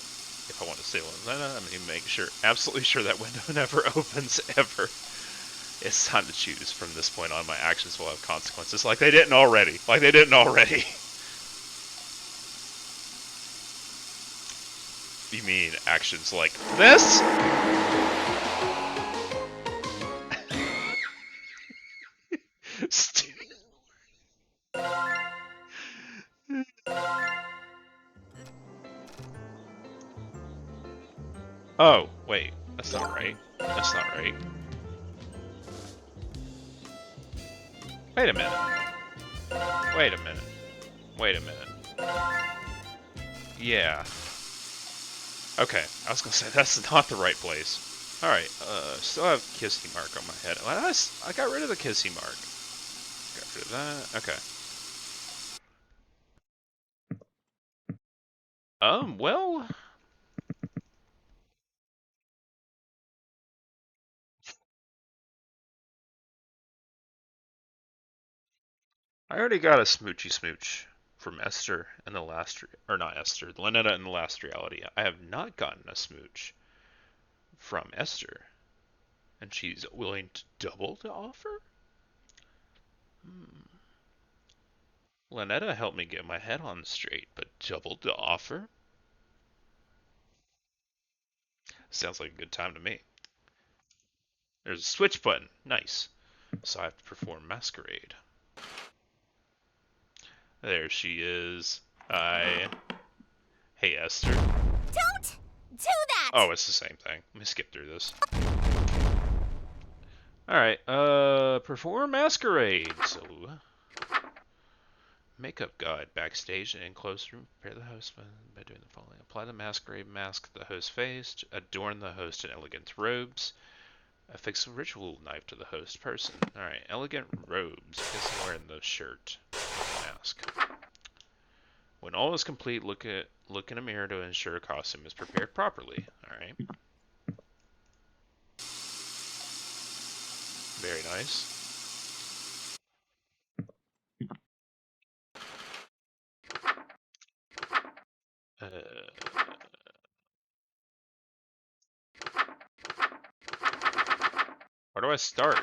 if I want to stay with Linetta, I'm going to make sure, absolutely sure that window never opens ever. It's time to choose. From this point on, my actions will have consequences. Like they didn't already. You mean actions like this? Oh, wait. That's not right. That's not right. Wait a minute. Wait a minute. Wait a minute. Yeah. Okay, I was gonna say, that's not the right place. Alright, still have kissy mark on my head. I got rid of the kissy mark. Got rid of that. Okay. Well... I already got a smoochy smooch from Esther in the last... Or not Esther, Lynetta in the last reality. I have not gotten a smooch from Esther. And she's willing to double the offer? Lynetta helped me get my head on straight, but doubled the offer? Sounds like a good time to me. There's a switch button. Nice. So I have to perform Masquerade. There she is. Hi. Hey, Esther. Don't do that! Oh, it's the same thing. Let me skip through this. Alright, perform Masquerade. So, makeup guide. Backstage and in closed room. Prepare the host by doing the following. Apply the Masquerade mask to the host's face. Adorn the host in elegant robes. Affix a ritual knife to the host person. Alright, elegant robes. I guess I'm wearing the shirt with the mask. When all is complete, look in a mirror to ensure a costume is prepared properly. Alright. Very nice. Where do I start?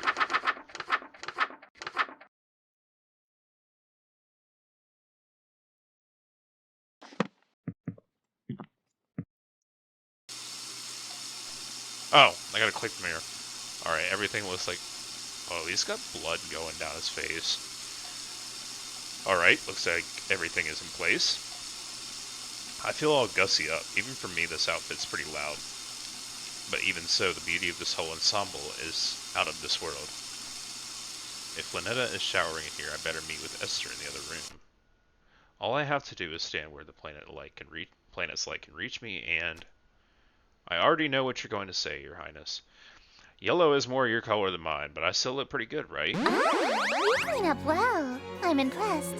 Oh, I gotta click the mirror. Alright, everything looks like... Oh, he's got blood going down his face. Alright, looks like everything is in place. I feel all gussy up. Even for me, this outfit's pretty loud. But even so, the beauty of this whole ensemble is out of this world. If Lynetta is showering in here, I better meet with Esther in the other room. All I have to do is stand where the planet's light can reach me, and... I already know what you're going to say, Your Highness. Yellow is more your color than mine, but I still look pretty good, right? You clean up well. I'm impressed.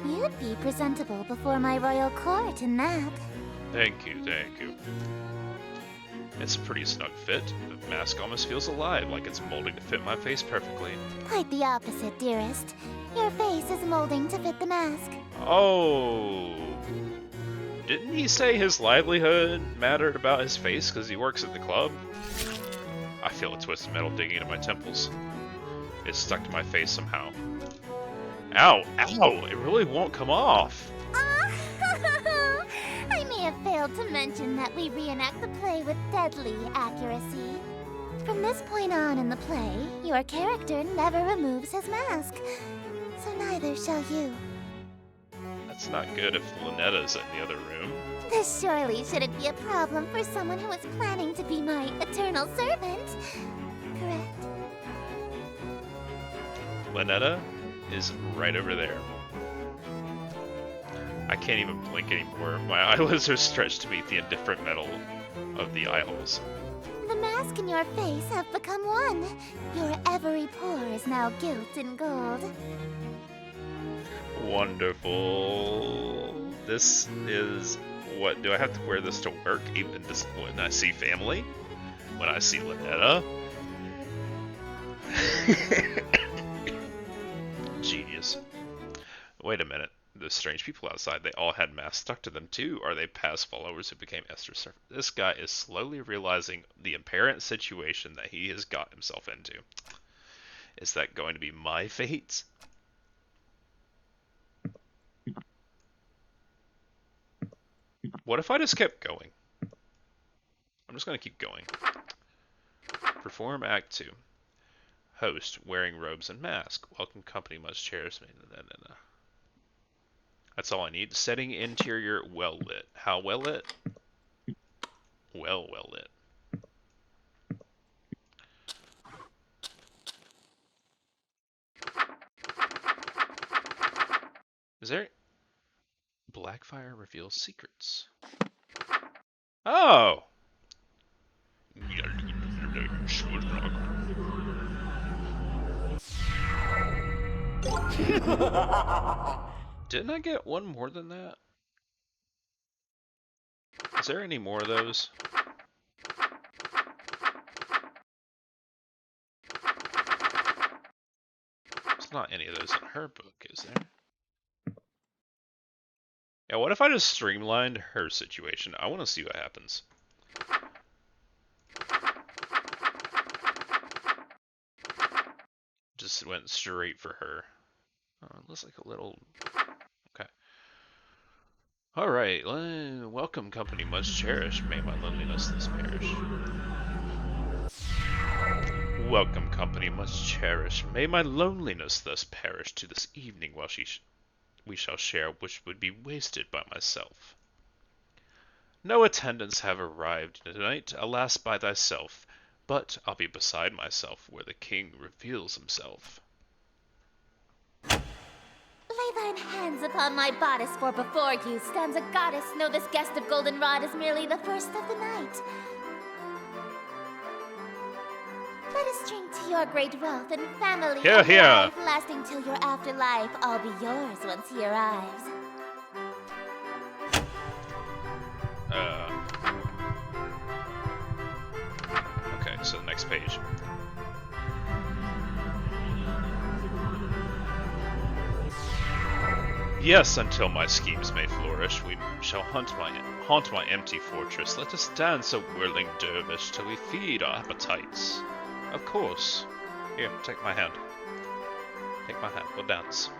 You'd be presentable before my royal court in that. Thank you, thank you. It's a pretty snug fit. The mask almost feels alive, like it's molding to fit my face perfectly. Quite the opposite, dearest. Your face is molding to fit the mask. Oh... Didn't he say his livelihood mattered about his face because he works at the club? I feel a twist of metal digging into my temples. It's stuck to my face somehow. Ow! Ow! It really won't come off! I may have failed to mention that we reenact the play with deadly accuracy. From this point on in the play, your character never removes his mask. So neither shall you. That's not good if Lynetta's in the other room. This surely shouldn't be a problem for someone who is planning to be my eternal servant. Correct? Lynetta is right over there. I can't even blink anymore. My eyelids are stretched to meet the indifferent metal of the eye holes. The mask and your face have become one. Your every pore is now gilt in gold. Wonderful. This is... What, do I have to wear this to work even just when I see family? When I see Lynetta? Genius. Wait a minute. Those strange people outside, they all had masks stuck to them too. Are they past followers who became Esther's servant? This guy is slowly realizing the apparent situation that he has got himself into. Is that going to be my fate? What if I just kept going? I'm just going to keep going. Perform Act 2. Host, wearing robes and mask. Welcome company must cherish me. That's all I need. Setting interior well lit. How well lit? Well lit. Is there... Blackfire reveals secrets. Oh! Didn't I get one more than that? Is there any more of those? There's not any of those in her book, is there? Yeah, what if I just streamlined her situation? I want to see what happens. Just went straight for her. Oh, it looks like a little... Okay. Alright, welcome company much cherished. May my loneliness thus perish. Welcome company much cherished. May my loneliness thus perish to this evening while we shall share which would be wasted by myself. No attendants have arrived tonight, alas by thyself, but I'll be beside myself where the king reveals himself. Lay thine hands upon my bodice, for before you stands a goddess. Know this guest of goldenrod is merely the first of the night. Let us drink to your great wealth and family. Hear, and hear. life lasting till your afterlife. I'll be yours once he arrives. Okay, so the next page. Yes, until my schemes may flourish, we shall haunt my empty fortress. Let us dance a whirling dervish till we feed our appetites. Of course. Here, take my hand. Take my hand, we'll dance.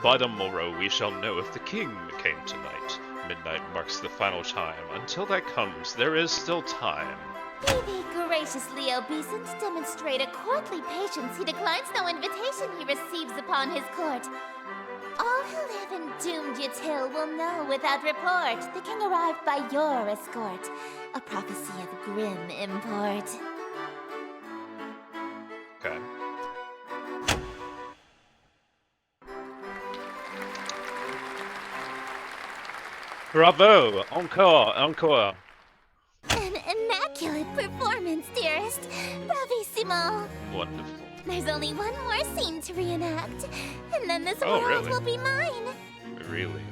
By the morrow we shall know if the king came tonight. midnight marks the final chime. Until that comes, there is still time. Be thee graciously obeisant, demonstrate a courtly patience. He declines no invitation he receives upon his court. All who live in doomed Yatil will know without report the king arrived by your escort, a prophecy of grim import. Okay. Bravo! Encore! Encore! An immaculate performance, dearest. Bravissimo. Wonderful. There's only one more scene to reenact, and then this Oh, world really? will be mine. Really?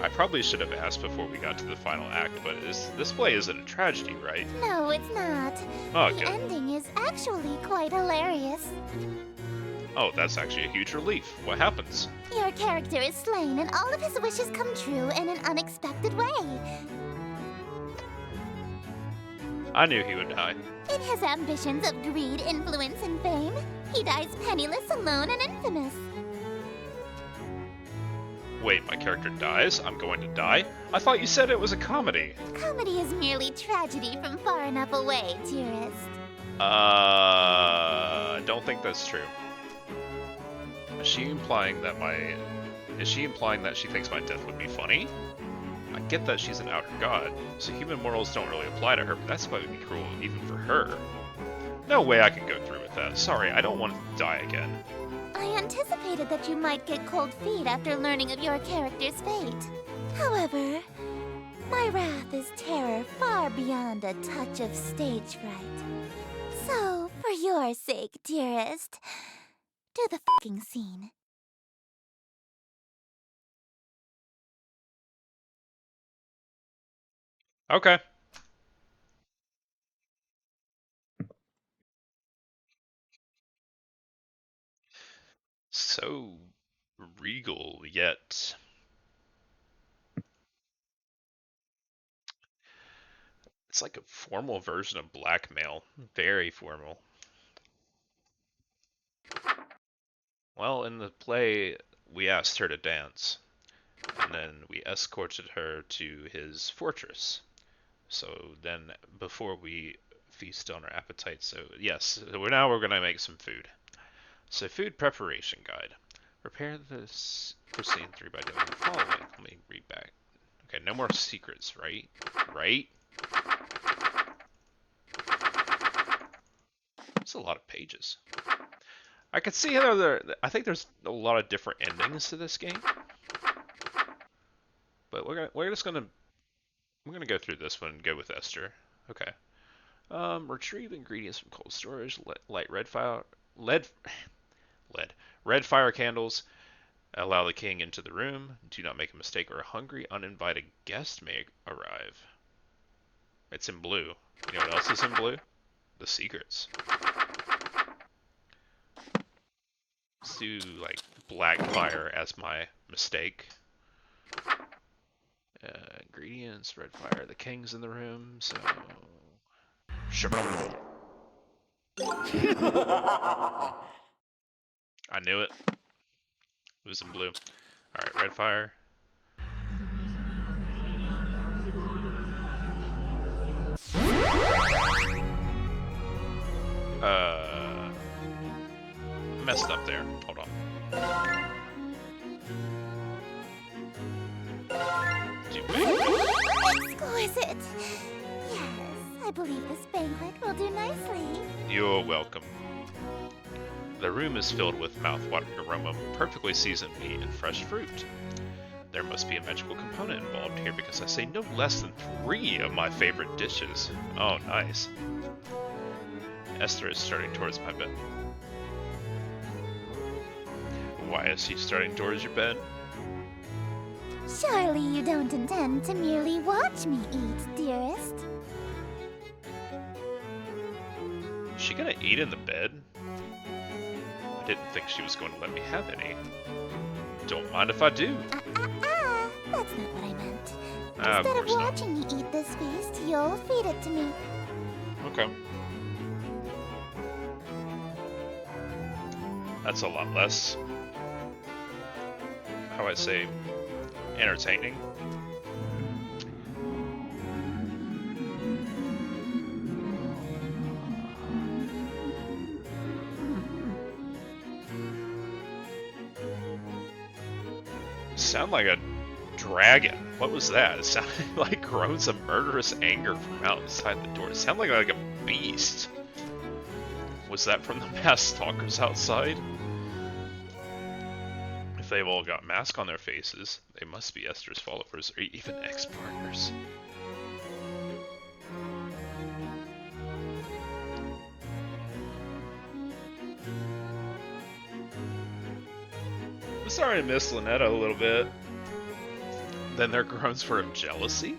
I probably should have asked before we got to the final act, but this play isn't a tragedy, right? No, it's not. Oh, The good. ending is actually quite hilarious. Oh, that's actually a huge relief. What happens? Your character is slain, and all of his wishes come true in an unexpected way. I knew he would die. In his ambitions of greed, influence, and fame, he dies penniless, alone, and infamous. Wait, my character dies? I'm going to die? I thought you said it was a comedy. Comedy is merely tragedy from far enough away, dearest. Don't think that's true. Is she implying that she thinks my death would be funny? I get that she's an outer god, so human morals don't really apply to her, but that's why it would be cruel even for her. No way I can go through with that. Sorry, I don't want to die again. I anticipated that you might get cold feet after learning of your character's fate. However, my wrath is terror far beyond a touch of stage fright. So, for your sake, dearest, do the fucking scene. Okay. So regal, yet it's like a formal version of blackmail. Very formal. Well, in the play, we asked her to dance, and then we escorted her to his fortress. So then, before we feast on our appetite, so yes, we're gonna make some food. So, food preparation guide. Prepare this proceed 3 by doing the following. Let me read back. Okay, no more secrets, right? Right? It's a lot of pages. I could see how I think there's a lot of different endings to this game. But we're gonna go through this one and go with Esther. Okay. Retrieve ingredients from cold storage. Light red fire candles. Allow the king into the room. Do not make a mistake or a hungry, uninvited guest may arrive. It's in blue. You know what else is in blue? The secrets. Let's do like black fire as my mistake. Ingredients, red fire. The king's in the room, so. I knew it. It was in blue. Alright, red fire. Messed up there. Hold on. Exquisite! Yes, I believe this banquet will do nicely. You're welcome. The room is filled with mouth-watering aroma of perfectly seasoned meat and fresh fruit. There must be a magical component involved here because I say no less than 3 of my favorite dishes. Oh, nice. Esther is starting towards my bed. Why is she starting towards your bed? Surely you don't intend to merely watch me eat, dearest. Is she gonna eat in the bed? I didn't think she was going to let me have any. Don't mind if I do. That's not what I meant. Of Instead of course not. watching me eat this feast, you'll feed it to me. Okay. That's a lot less, how I say, entertaining. sound like a dragon. What was that? It sounded like groans of murderous anger from outside the door. It sounded like a beast. Was that from the masked stalkers outside? If they've all got masks on their faces, they must be Esther's followers or even ex-partners. I'm starting to miss Lynetta a little bit. Then their groans were of jealousy?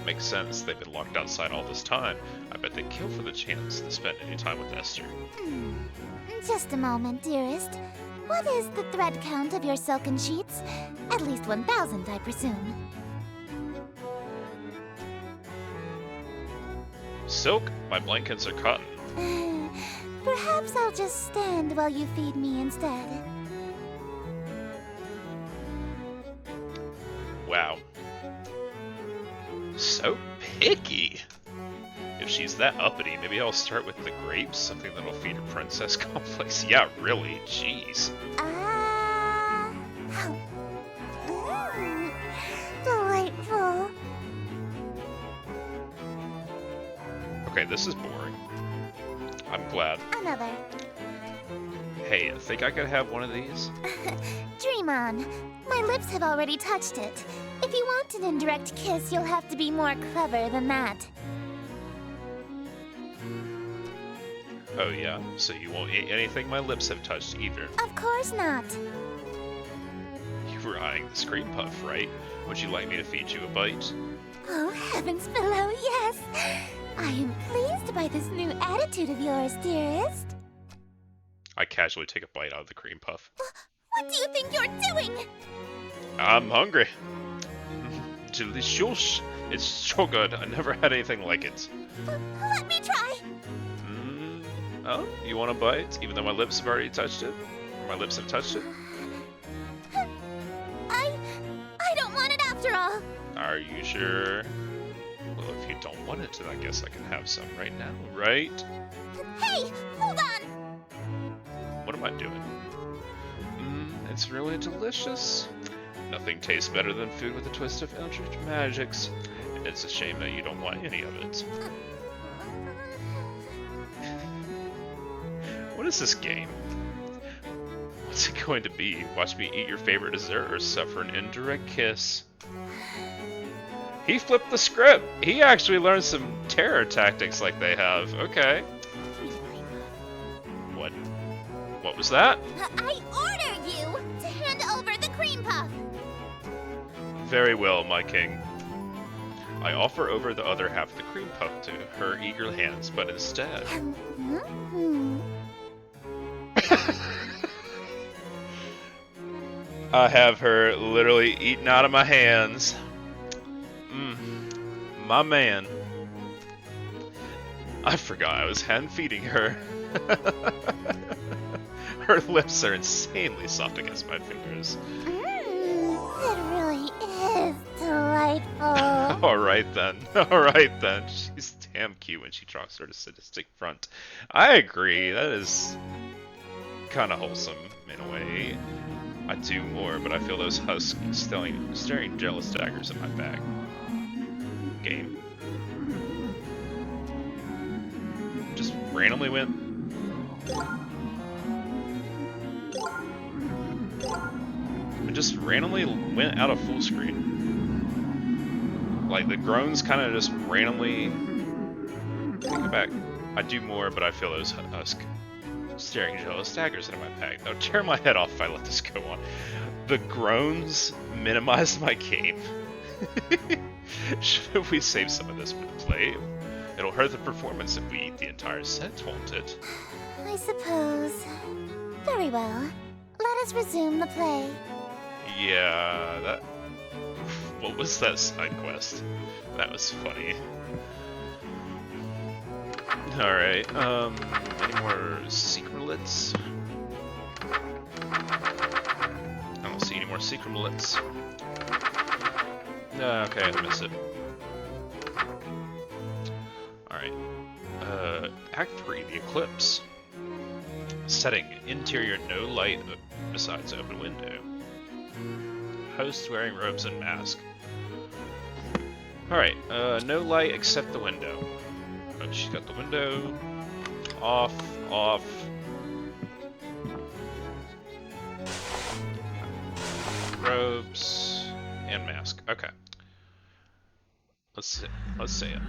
Makes sense, they've been locked outside all this time. I bet they'd kill for the chance to spend any time with Esther. Just a moment, dearest. What is the thread count of your silken sheets? At least 1,000, I presume. Silk? My blankets are cotton. Perhaps I'll just stand while you feed me instead. Wow. So picky! If she's that uppity, maybe I'll start with the grapes, something that'll feed her princess complex. Yeah, really, jeez. Delightful. Okay, this is boring. I'm glad. Another. Hey, I think I could have one of these? Dream on. My lips have already touched it. If you want an indirect kiss, you'll have to be more clever than that. Oh yeah, so you won't eat anything my lips have touched either. Of course not. You were eyeing the scream puff, right? Would you like me to feed you a bite? Oh, heavens below, yes. I am pleased by this new attitude of yours, dearest. I casually take a bite out of the cream puff. What do you think you're doing? I'm hungry. Delicious. It's so good. I never had anything like it. Let me try. Oh, you want a bite? Even though my lips have already touched it? Or my lips have touched it? I don't want it after all. Are you sure? Well, if you don't want it, then I guess I can have some right now, right? Hey, hold on. What am I doing? It's really delicious. Nothing tastes better than food with a twist of Eldritch magics. It's a shame that you don't want any of it. What is this game? What's it going to be? Watch me eat your favorite dessert or suffer an indirect kiss. He flipped the script! He actually learned some terror tactics like they have. Okay. What? What was that? I order you to hand over the cream puff. Very well, my king. I offer over the other half of the cream puff to her eager hands, but instead... I have her literally eaten out of my hands. My man. I forgot I was hand-feeding her. Her lips are insanely soft against my fingers. It really is delightful. Alright then. She's damn cute when she draws her sadistic front. I agree, that is kind of wholesome in a way. I do more, but I feel those husks staring jealous daggers in my back. Game. Just randomly went. It just randomly went out of full screen. Like the groans kind of just randomly. Take it back. I do more, but I feel those husks staring jealous daggers into my back. They'll tear my head off if I let this go on. The groans minimized my game. Should we save some of this for the play? It'll hurt the performance if we eat the entire set, won't it? I suppose. Very well. Let us resume the play. Yeah, that... What was that side quest? That was funny. Alright, any more secrets? I don't see any more secrets. Okay, I missed it. Alright. Act 3, the eclipse. Setting, interior, no light besides open window. host wearing robes and mask. Alright, no light except the window. Oh, she's got the window. Off, off. Robes and mask. Okay. Let's see it.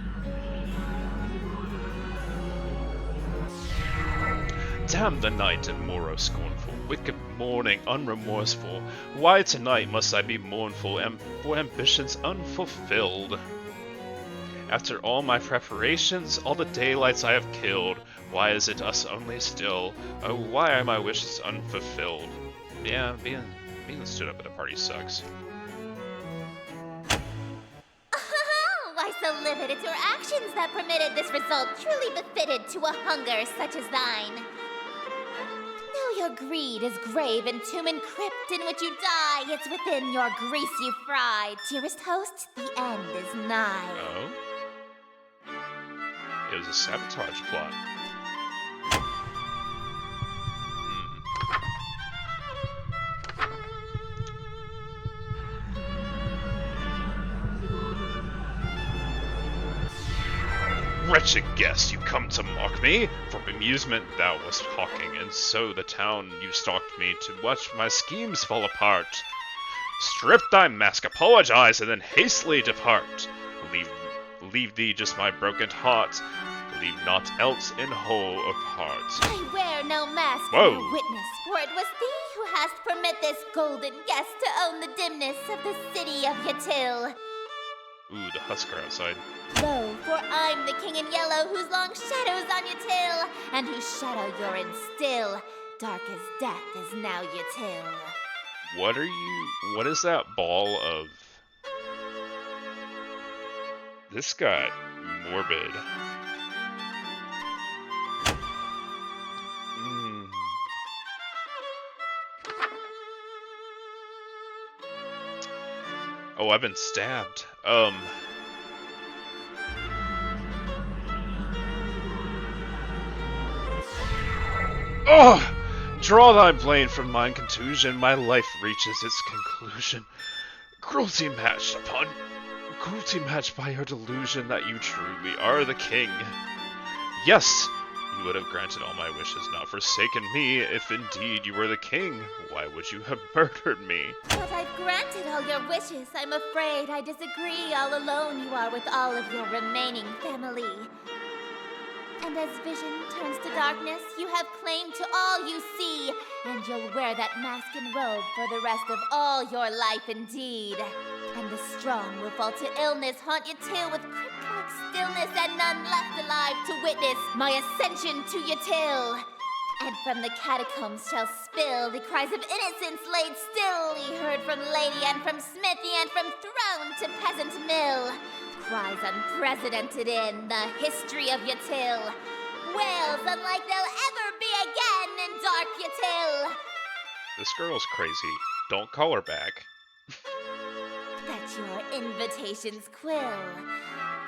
Damn the night and morrow scornful, wicked morning unremorseful. Why tonight must I be mournful and for ambitions unfulfilled? After all my preparations, all the daylights I have killed, why is it us only still? Oh, why are my wishes unfulfilled? Yeah, being stood up at a party sucks. Why so livid? It's your actions that permitted this result, truly befitted to a hunger such as thine. Know your greed is grave and tomb and crypt in which you die. It's within your grease you fry. Dearest host, the end is nigh. Oh? It was a sabotage plot. Wretched guest, you come to mock me? For amusement thou wast hawking, and so the town you stalked me to watch my schemes fall apart. Strip thy mask, apologize, and then hastily depart. Leave thee just my broken heart. Leave naught else in whole or part. I wear no mask, Whoa. no witness, for it was thee who hast permit this golden guest to own the dimness of the city of Yatil. Ooh, the husker outside. Lo, for I'm the king in yellow, whose long shadow's on Yatil, and whose shadow you're in still. Dark as death is now Yatil. What is that ball of... This got morbid. Oh, I've been stabbed. Oh! Draw thy blade from mine contusion, my life reaches its conclusion. Cruelty matched by your delusion that you truly are the king. Yes, you would have granted all my wishes, not forsaken me. If indeed you were the king, why would you have murdered me? But I've granted all your wishes. I'm afraid I disagree. All alone you are with all of your remaining family. And as vision turns to darkness, you have claim to all you see, and you'll wear that mask and robe for the rest of all your life indeed. And the strong will fall to illness, haunt you till with crypt-like stillness, and none left alive to witness my ascension to Yatil. And from the catacombs shall spill the cries of innocence laid still, ye heard from lady and from smithy and from throne to peasant mill. Cries unprecedented in the history of Yatil. Wails unlike they'll ever be again in dark Yatil. This girl's crazy. Don't call her back. That your invitations quill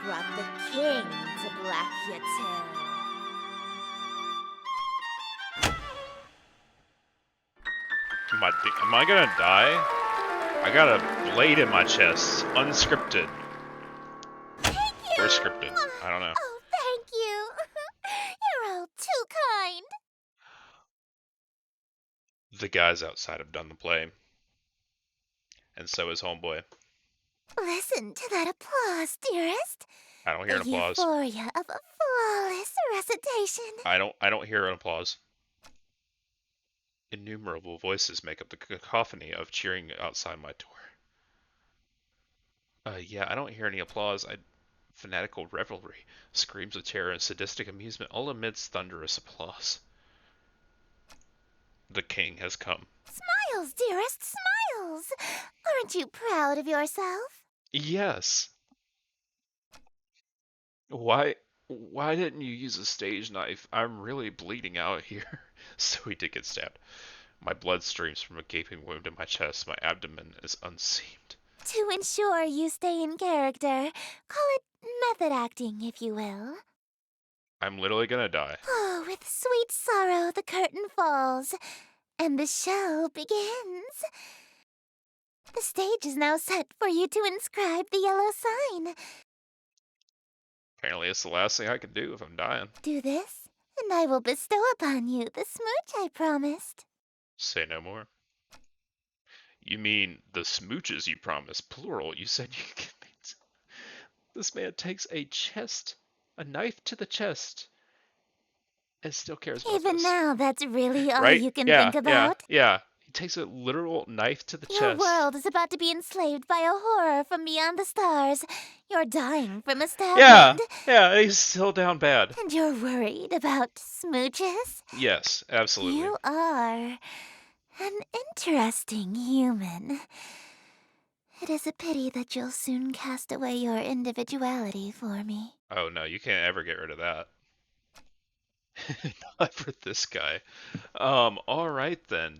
brought the king to Black Yatil. Am I gonna die? I got a blade in my chest. Unscripted. Thank you! Or scripted. I don't know. Oh, thank you. You're all too kind. The guys outside have done the play. And so is Homeboy. Listen to that applause, dearest. I don't hear an The applause. euphoria of a flawless recitation. I don't hear an applause. Innumerable voices make up the cacophony of cheering outside my door. Yeah, I don't hear any applause. Fanatical revelry, screams of terror, and sadistic amusement, all amidst thunderous applause. The king has come. Smiles, dearest, smiles. Aren't you proud of yourself? Yes. Why didn't you use a stage knife? I'm really bleeding out here. So he did get stabbed. My blood streams from a gaping wound in my chest. My abdomen is unseamed. To ensure you stay in character, call it method acting, if you will. I'm literally gonna die. Oh, with sweet sorrow the curtain falls, and the show begins. The stage is now set for you to inscribe the yellow sign. Apparently it's the last thing I can do if I'm dying. Do this, and I will bestow upon you the smooch I promised. Say no more. You mean the smooches you promised, plural. You said you could. This man takes a knife to the chest, and still cares about Even this. now, that's really all Right? you can Yeah, think about? yeah. He takes a literal knife to the Your chest. world is about to be enslaved by a horror from beyond the stars. You're dying from a stab Yeah, wound, yeah, he's still down bad. and you're worried about smooches? Yes, absolutely. You are an interesting human. It is a pity that you'll soon cast away your individuality for me. Oh no, you can't ever get rid of that. Not for this guy. Alright then.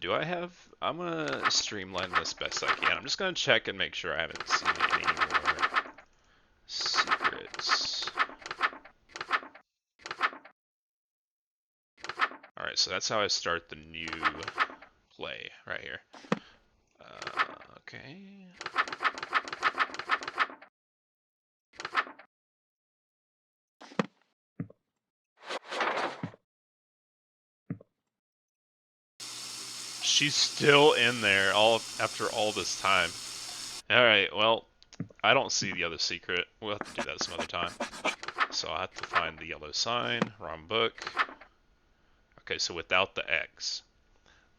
I'm gonna streamline this best I can. I'm just gonna check and make sure I haven't seen any more secrets. Alright, so that's how I start the new play right here. Okay. She's still in there after all this time. Alright, well, I don't see the other secret. We'll have to do that some other time. So I have to find the yellow sign, wrong book. Okay, so without the X.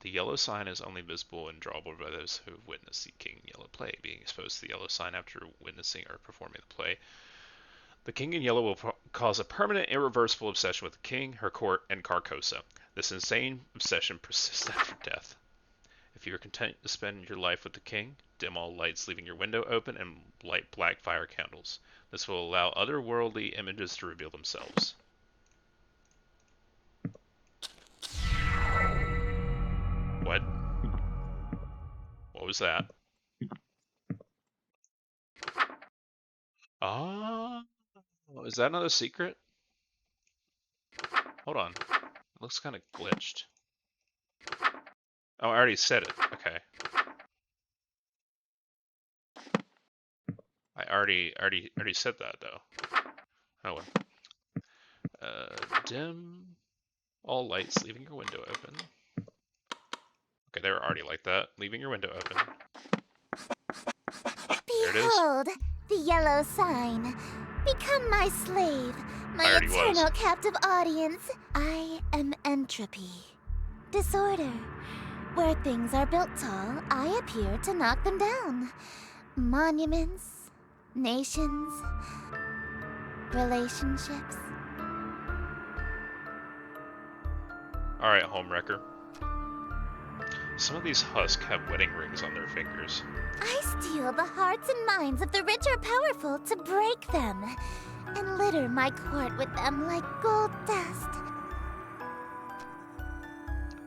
The yellow sign is only visible and drawable by those who have witnessed the King in Yellow play. Being exposed to the yellow sign after witnessing or performing the play, the King in Yellow will cause a permanent, irreversible obsession with the King, her court, and Carcosa. This insane obsession persists after death. If you are content to spend your life with the King, dim all lights, leaving your window open, and light black fire candles. This will allow otherworldly images to reveal themselves. What? What was that? Oh, is that another secret? Hold on. It looks kind of glitched. Oh, I already said it. Okay. I already said that though. Oh well. Dim all lights, leaving your window open. Okay, they were already like that. Leaving your window open. There it is. Behold, the yellow sign. Become my slave, my I already eternal was. captive audience. I am entropy. Disorder. Where things are built tall, I appear to knock them down. Monuments, nations, relationships. Alright, homewrecker. Some of these husks have wedding rings on their fingers. I steal the hearts and minds of the rich or powerful to break them, and litter my court with them like gold dust.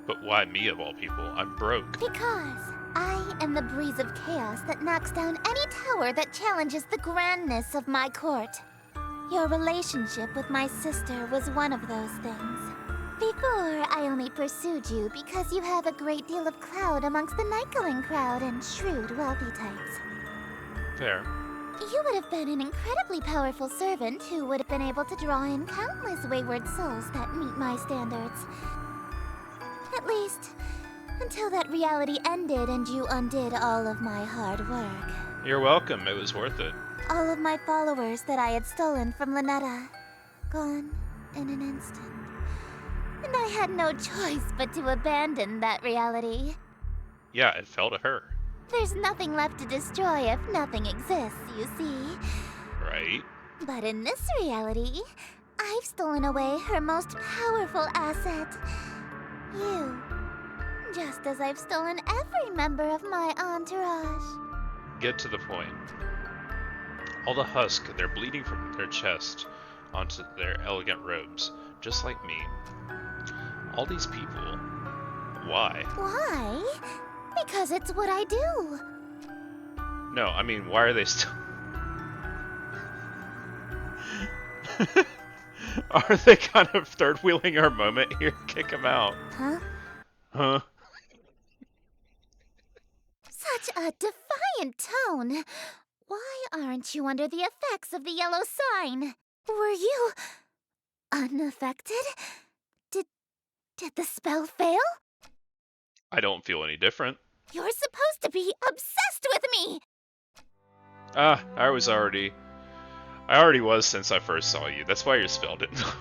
But why me of all people? I'm broke. Because I am the breeze of chaos that knocks down any tower that challenges the grandness of my court. Your relationship with my sister was one of those things. Before, I only pursued you because you have a great deal of clout amongst the night-going crowd and shrewd, wealthy types. Fair. You would have been an incredibly powerful servant who would have been able to draw in countless wayward souls that meet my standards. At least, until that reality ended and you undid all of my hard work. You're welcome. It was worth it. All of my followers that I had stolen from Lynetta. Gone in an instant. And I had no choice but to abandon that reality. Yeah, it fell to her. There's nothing left to destroy if nothing exists, you see. Right? But in this reality, I've stolen away her most powerful asset. You. Just as I've stolen every member of my entourage. Get to the point. All the husk, they're bleeding from their chest onto their elegant robes, just like me. All these people. Why? Why? Because it's what I do. No, I mean, why are they still... Are they kind of third-wheeling our moment here? Kick them out. Huh? Huh? Such a defiant defiant tone. Why aren't you under the effects of the yellow sign? Were you unaffected? Did the spell fail? I don't feel any different. You're supposed to be obsessed with me! Ah, I already was since I first saw you. That's why your spell didn't work.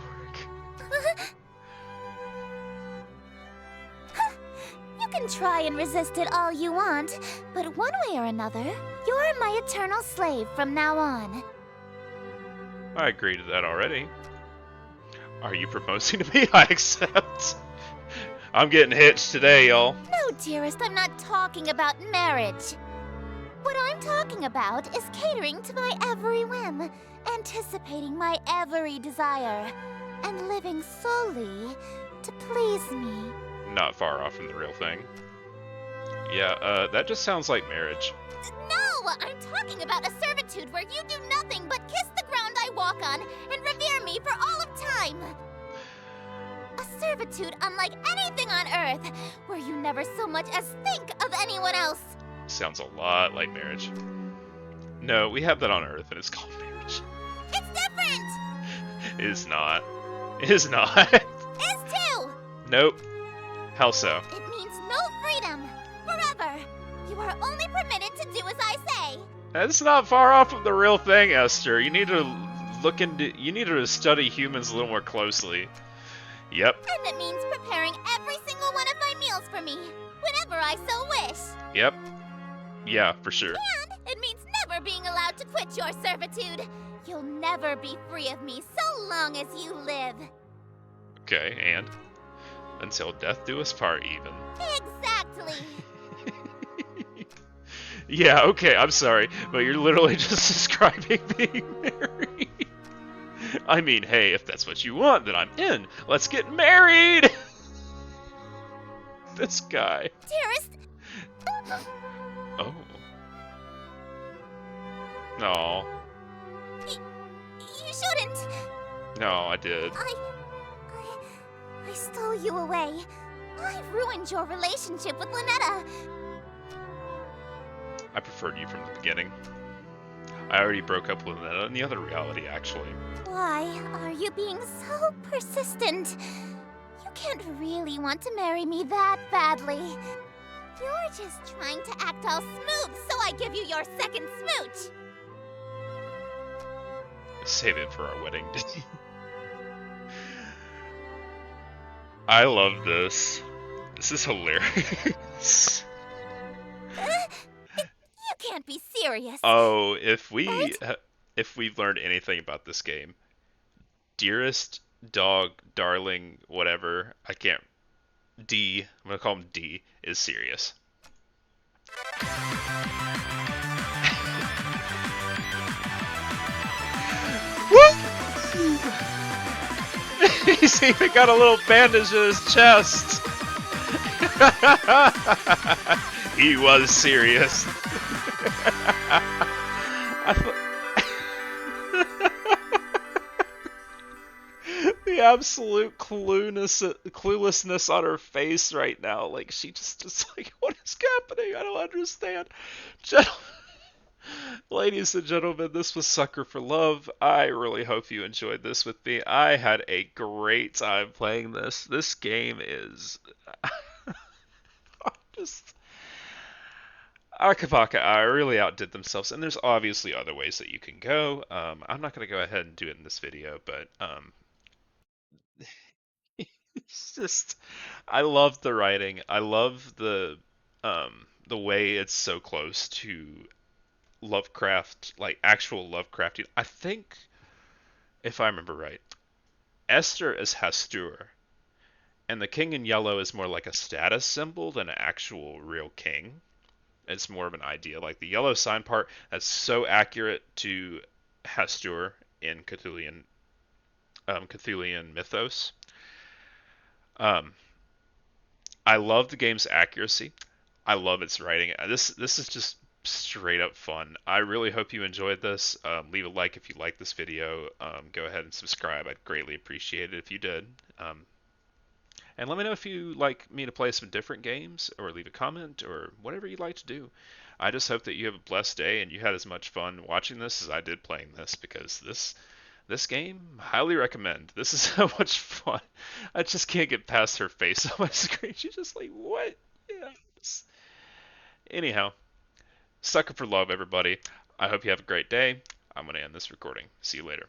You can try and resist it all you want, but one way or another, you're my eternal slave from now on. I agreed to that already. Are you proposing to me? I accept. I'm getting hitched today, y'all. No, dearest, I'm not talking about marriage. What I'm talking about is catering to my every whim, anticipating my every desire, and living solely to please me. Not far off from the real thing. Yeah, that just sounds like marriage. No! I'm talking about a servitude where you do nothing but kiss the ground I walk on and revere me for all of time. A servitude unlike anything on Earth, where you never so much as think of anyone else. Sounds a lot like marriage. No, we have that on Earth, and it's called marriage. It's different! It is not. It is not. Is too! Nope. How so? It means no freedom. Forever. You are only permitted to do as I say. That's not far off from the real thing, Esther. You need to you need to study humans a little more closely. Yep. And it means preparing every single one of my meals for me, whenever I so wish. Yep. Yeah, for sure. And it means never being allowed to quit your servitude. You'll never be free of me so long as you live. Okay, and? Until death do us part, even. Exactly. Yeah, okay, I'm sorry, but you're literally just describing being married. I mean, hey, if that's what you want, then I'm in. Let's get married! This guy. Dearest. Oh. No. You shouldn't. No, I did. I stole you away. I've ruined your relationship with Lynetta. I preferred you from the beginning. I already broke up with Lynetta in the other reality, actually. Why are you being so persistent? You can't really want to marry me that badly. You're just trying to act all smooth, so I give you your second smooch. Save it for our wedding day. I love this. This is hilarious. You can't be serious. Oh, if we've What? learned anything about this game, dearest dog, darling, whatever, I'm gonna call him D, is serious. He's even got a little bandage in his chest. He was serious. The absolute cluelessness on her face right now. Like, she just like, what is happening? I don't understand. Ladies and gentlemen, this was Sucker for Love. I really hope you enjoyed this with me. I had a great time playing this. This game is just Akabaka really outdid themselves, and there's obviously other ways that you can go. I'm not going to go ahead and do it in this video, but it's just, I love the writing. I love the way it's so close to Lovecraft, like actual Lovecraftian. I think, if I remember right, Esther is Hastur, and the king in yellow is more like a status symbol than an actual real king. It's more of an idea. Like the yellow sign part, that's so accurate to Hastur in Cthulhian mythos. I love the game's accuracy. I love its writing. This is just straight up fun. I really hope you enjoyed this. Leave a like if you like this video. Go ahead and subscribe. I'd greatly appreciate it if you did. And let me know if you like me to play some different games, or leave a comment, or whatever you'd like to do. I just hope that you have a blessed day and you had as much fun watching this as I did playing this, because this game, highly recommend. This is so much fun. I just can't get past her face on my screen. She's just like, what? Yeah. Anyhow, sucker for love, everybody. I hope you have a great day. I'm going to end this recording. See you later.